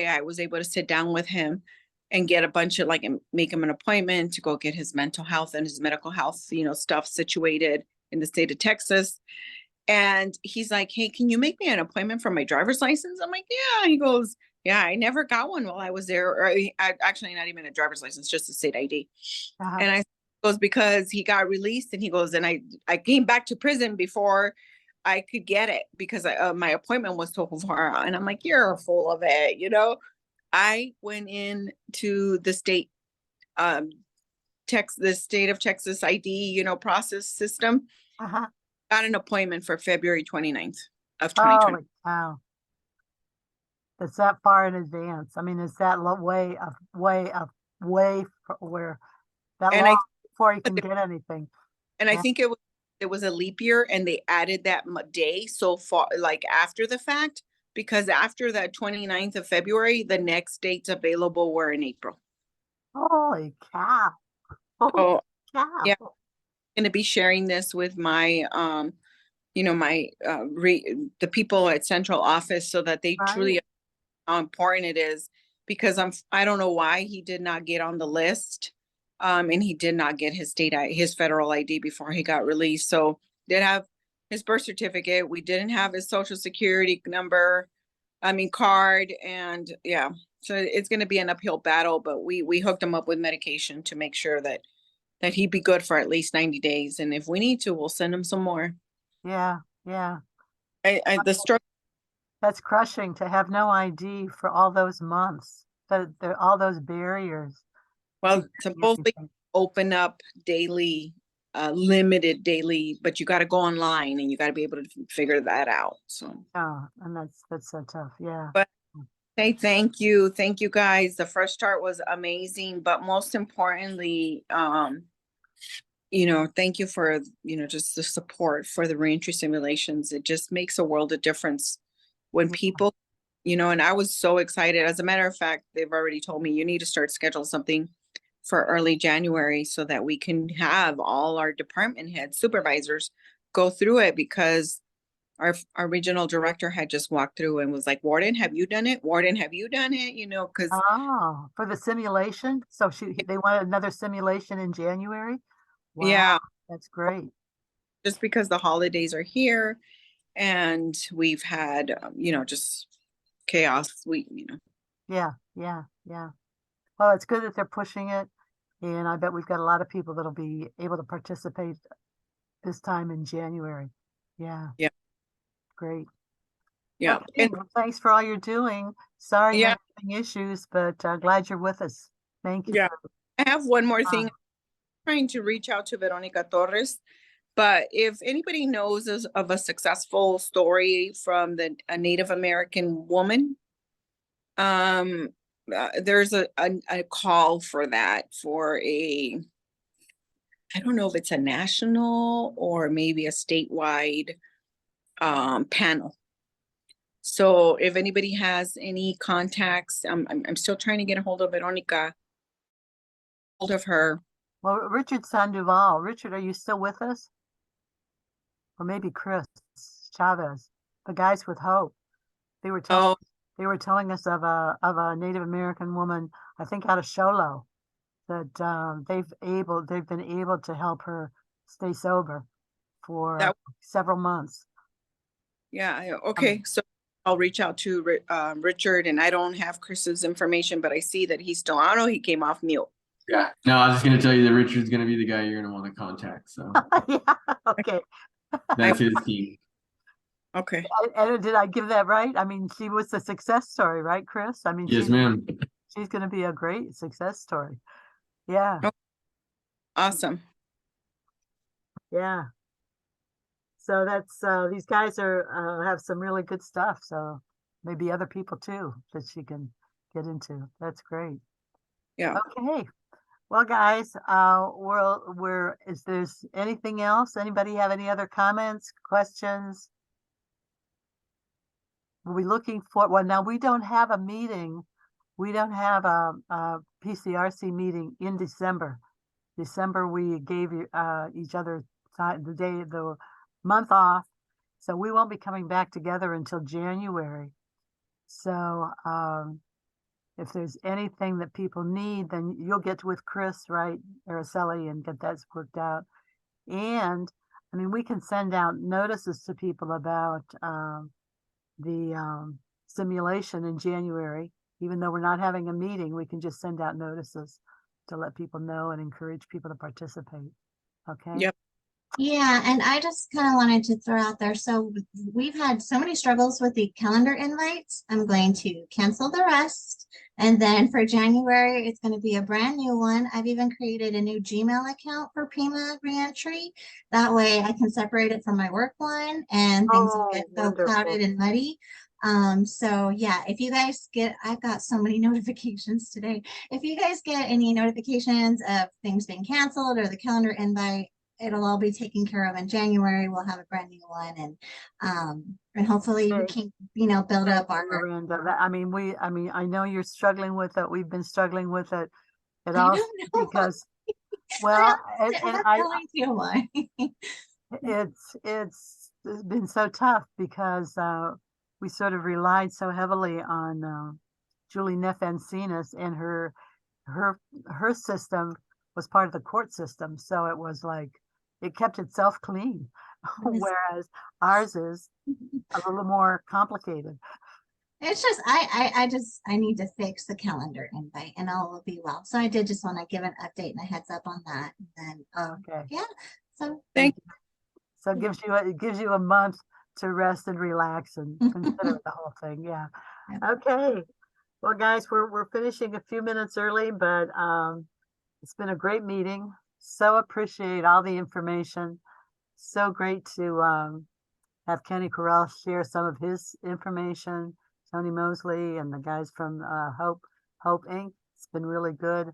I was able to sit down with him and get a bunch of make him an appointment to go get his mental health and his medical health, you know, stuff situated in the state of Texas. And he's like, hey, can you make me an appointment for my driver's license? I'm like, yeah. He goes, yeah, I never got one while I was there. Or actually not even a driver's license, just a state ID. And I goes, because he got released, and he goes, and I came back to prison before I could get it because my appointment was so far. And I'm like, you're full of it. You know, I went in to the state, the state of Texas ID, you know, process system. Got an appointment for February 29th of 2020. Holy cow. It's that far in advance. I mean, it's that way where that long before you can get anything. And I think it was a leap year, and they added that day so far, like after the fact, because after that 29th of February, the next dates available were in April. Holy cow. Holy cow. Yeah. Going to be sharing this with my you know, my the people at central office, so that they truly how important it is, because I don't know why he did not get on the list, and he did not get his federal ID before he got released. So did have his birth certificate, we didn't have his social security card, and yeah, so it's going to be an uphill battle, but we hooked him up with medication to make sure that he'd be good for at least 90 days. And if we need to, we'll send him some more. Yeah. Yeah. The struggle. That's crushing to have no ID for all those months. All those barriers. Well, supposedly open up daily limited daily, but you got to go online and you got to be able to figure that out. So, Oh, and that's so tough. Yeah. but hey, thank you. Thank you guys. The Fresh Start was amazing, but most importantly, thank you for, just the support for the reentry simulations. It just makes a world of difference when people, and I was so excited. As a matter of fact, they've already told me you need to start scheduling something for early January so that we can have all our department head supervisors go through it, because our regional director had just walked through and was like, Warden, have you done it? Warden, have you done it? Because Oh, for the simulation. So they wanted another simulation in January. Wow, yeah, that's great. just because the holidays are here and we've had, just chaos. Yeah. Well, it's good that they're pushing it, and I bet we've got a lot of people that'll be able to participate this time in January. Yeah. Yeah. Great. Yeah. Okay, well, thanks for all you're doing. Sorry Yeah. you're having issues, but glad you're with us. Thank you. Yeah. I have one more thing. I'm trying to reach out to Veronica Torres, but if anybody knows of a successful story from a Native American woman, there's a call for that for I don't know if it's a national or maybe a statewide panel. So if anybody has any contacts, I'm still trying to get a hold of Veronica, hold of her. Well, Richard Sandoval. Richard, are you still with us? Or maybe Chris Chavez, the guys with Hope. They were telling us of a Native American woman, I think out of Sholo, that they've been able to help her stay sober for several months. Yeah. Okay. So I'll reach out to Richard, and I don't have Chris's information, but I see that he's still, I don't know, he came off mute. Yeah. No, I was just going to tell you that Richard's going to be the guy you're going to want to contact. So Yeah. Okay. that's his team. Okay. And did I give that right? I mean, she was a success story, right, Chris? I mean, Yes, ma'am. She's going to be a great success story. Yeah. Oh, awesome. Yeah. So that's these guys are have some really good stuff. So maybe other people too that she can get into. That's great. Yeah. Okay. Well, guys, is there's anything else? Anybody have any other comments, questions? We'll be looking for, well, now we don't have a meeting. We don't have a Pcrc meeting in December. December, we gave each other the month off. So we won't be coming back together until January. So if there's anything that people need, then you'll get with Chris, right, Aracelli, and get that worked out. And I mean, we can send out notices to people about the simulation in January. Even though we're not having a meeting, we can just send out notices to let people know and encourage people to participate. Okay. Yep. Yeah, and I just kind of wanted to throw out there. So we've had so many struggles with the calendar invites. I'm going to cancel the rest. And then for January, it's going to be a brand new one. I've even created a new Gmail account for Pima Reentry. That way I can separate it from my work one and things don't get so clouded and muddy. So yeah, if you guys I've got so many notifications today. If you guys get any notifications of things being canceled or the calendar invite, it'll all be taken care of in January. We'll have a brand new one, and hopefully we can, build up our. Miranda, I mean, I know you're struggling with it. We've been struggling with it. It I all don't know. because, well, I have no idea why. it's been so tough because we sort of relied so heavily on Julie Neff-Encinas, and her system was part of the court system, so it was like it kept itself clean, whereas ours is a little more complicated. It's just I need to fix the calendar invite and all will be well. So I did just want to give an update and a heads up on that. And then Okay. yeah. So Thank you. So it gives you a month to rest and relax and consider the whole thing. Yeah. Okay. Well, guys, we're finishing a few minutes early, but it's been a great meeting. So appreciate all the information. So great to have Kenny Corral share some of his information, Tony Mosley and the guys from Hope Inc. It's been really good.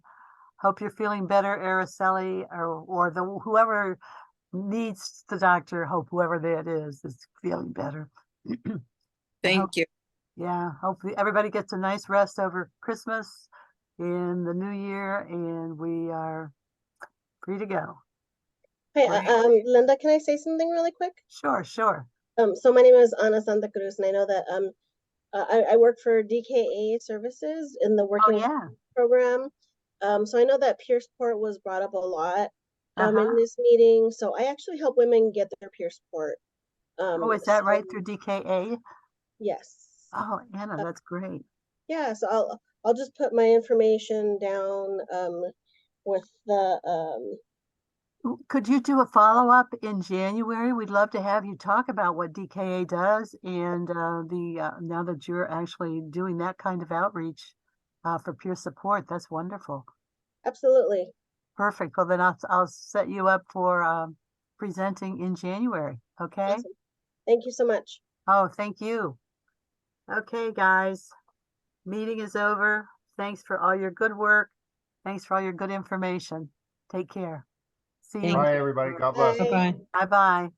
Hope you're feeling better, Aracelli, or whoever needs the doctor. Hope whoever that is feeling better. Thank you. Yeah, hopefully everybody gets a nice rest over Christmas in the new year, and we are free to go. Hey, Right. Linda, can I say something really quick? Sure, sure. So my name is Ana Santa Cruz, and I know that I work for DKA Services in the Oh, working yeah. program. So I know that peer support was brought up a lot Uh-huh. in this meeting. So I actually help women get their peer support. Oh, is that so- right, through DKA? Yes. Oh, Anna, that's great. Yeah, so I'll just put my information down with the Could you do a follow-up in January? We'd love to have you talk about what DKA does and now that you're actually doing that kind of outreach for peer support. That's wonderful. absolutely. Perfect. Well, then I'll set you up for presenting in January. Okay. Awesome. Thank you so much. Oh, thank you. Okay, guys. Meeting is over. Thanks for all your good work. Thanks for all your good information. Take care. See you. Thank Bye, everybody. God bless. Bye. Bye-bye. Bye-bye.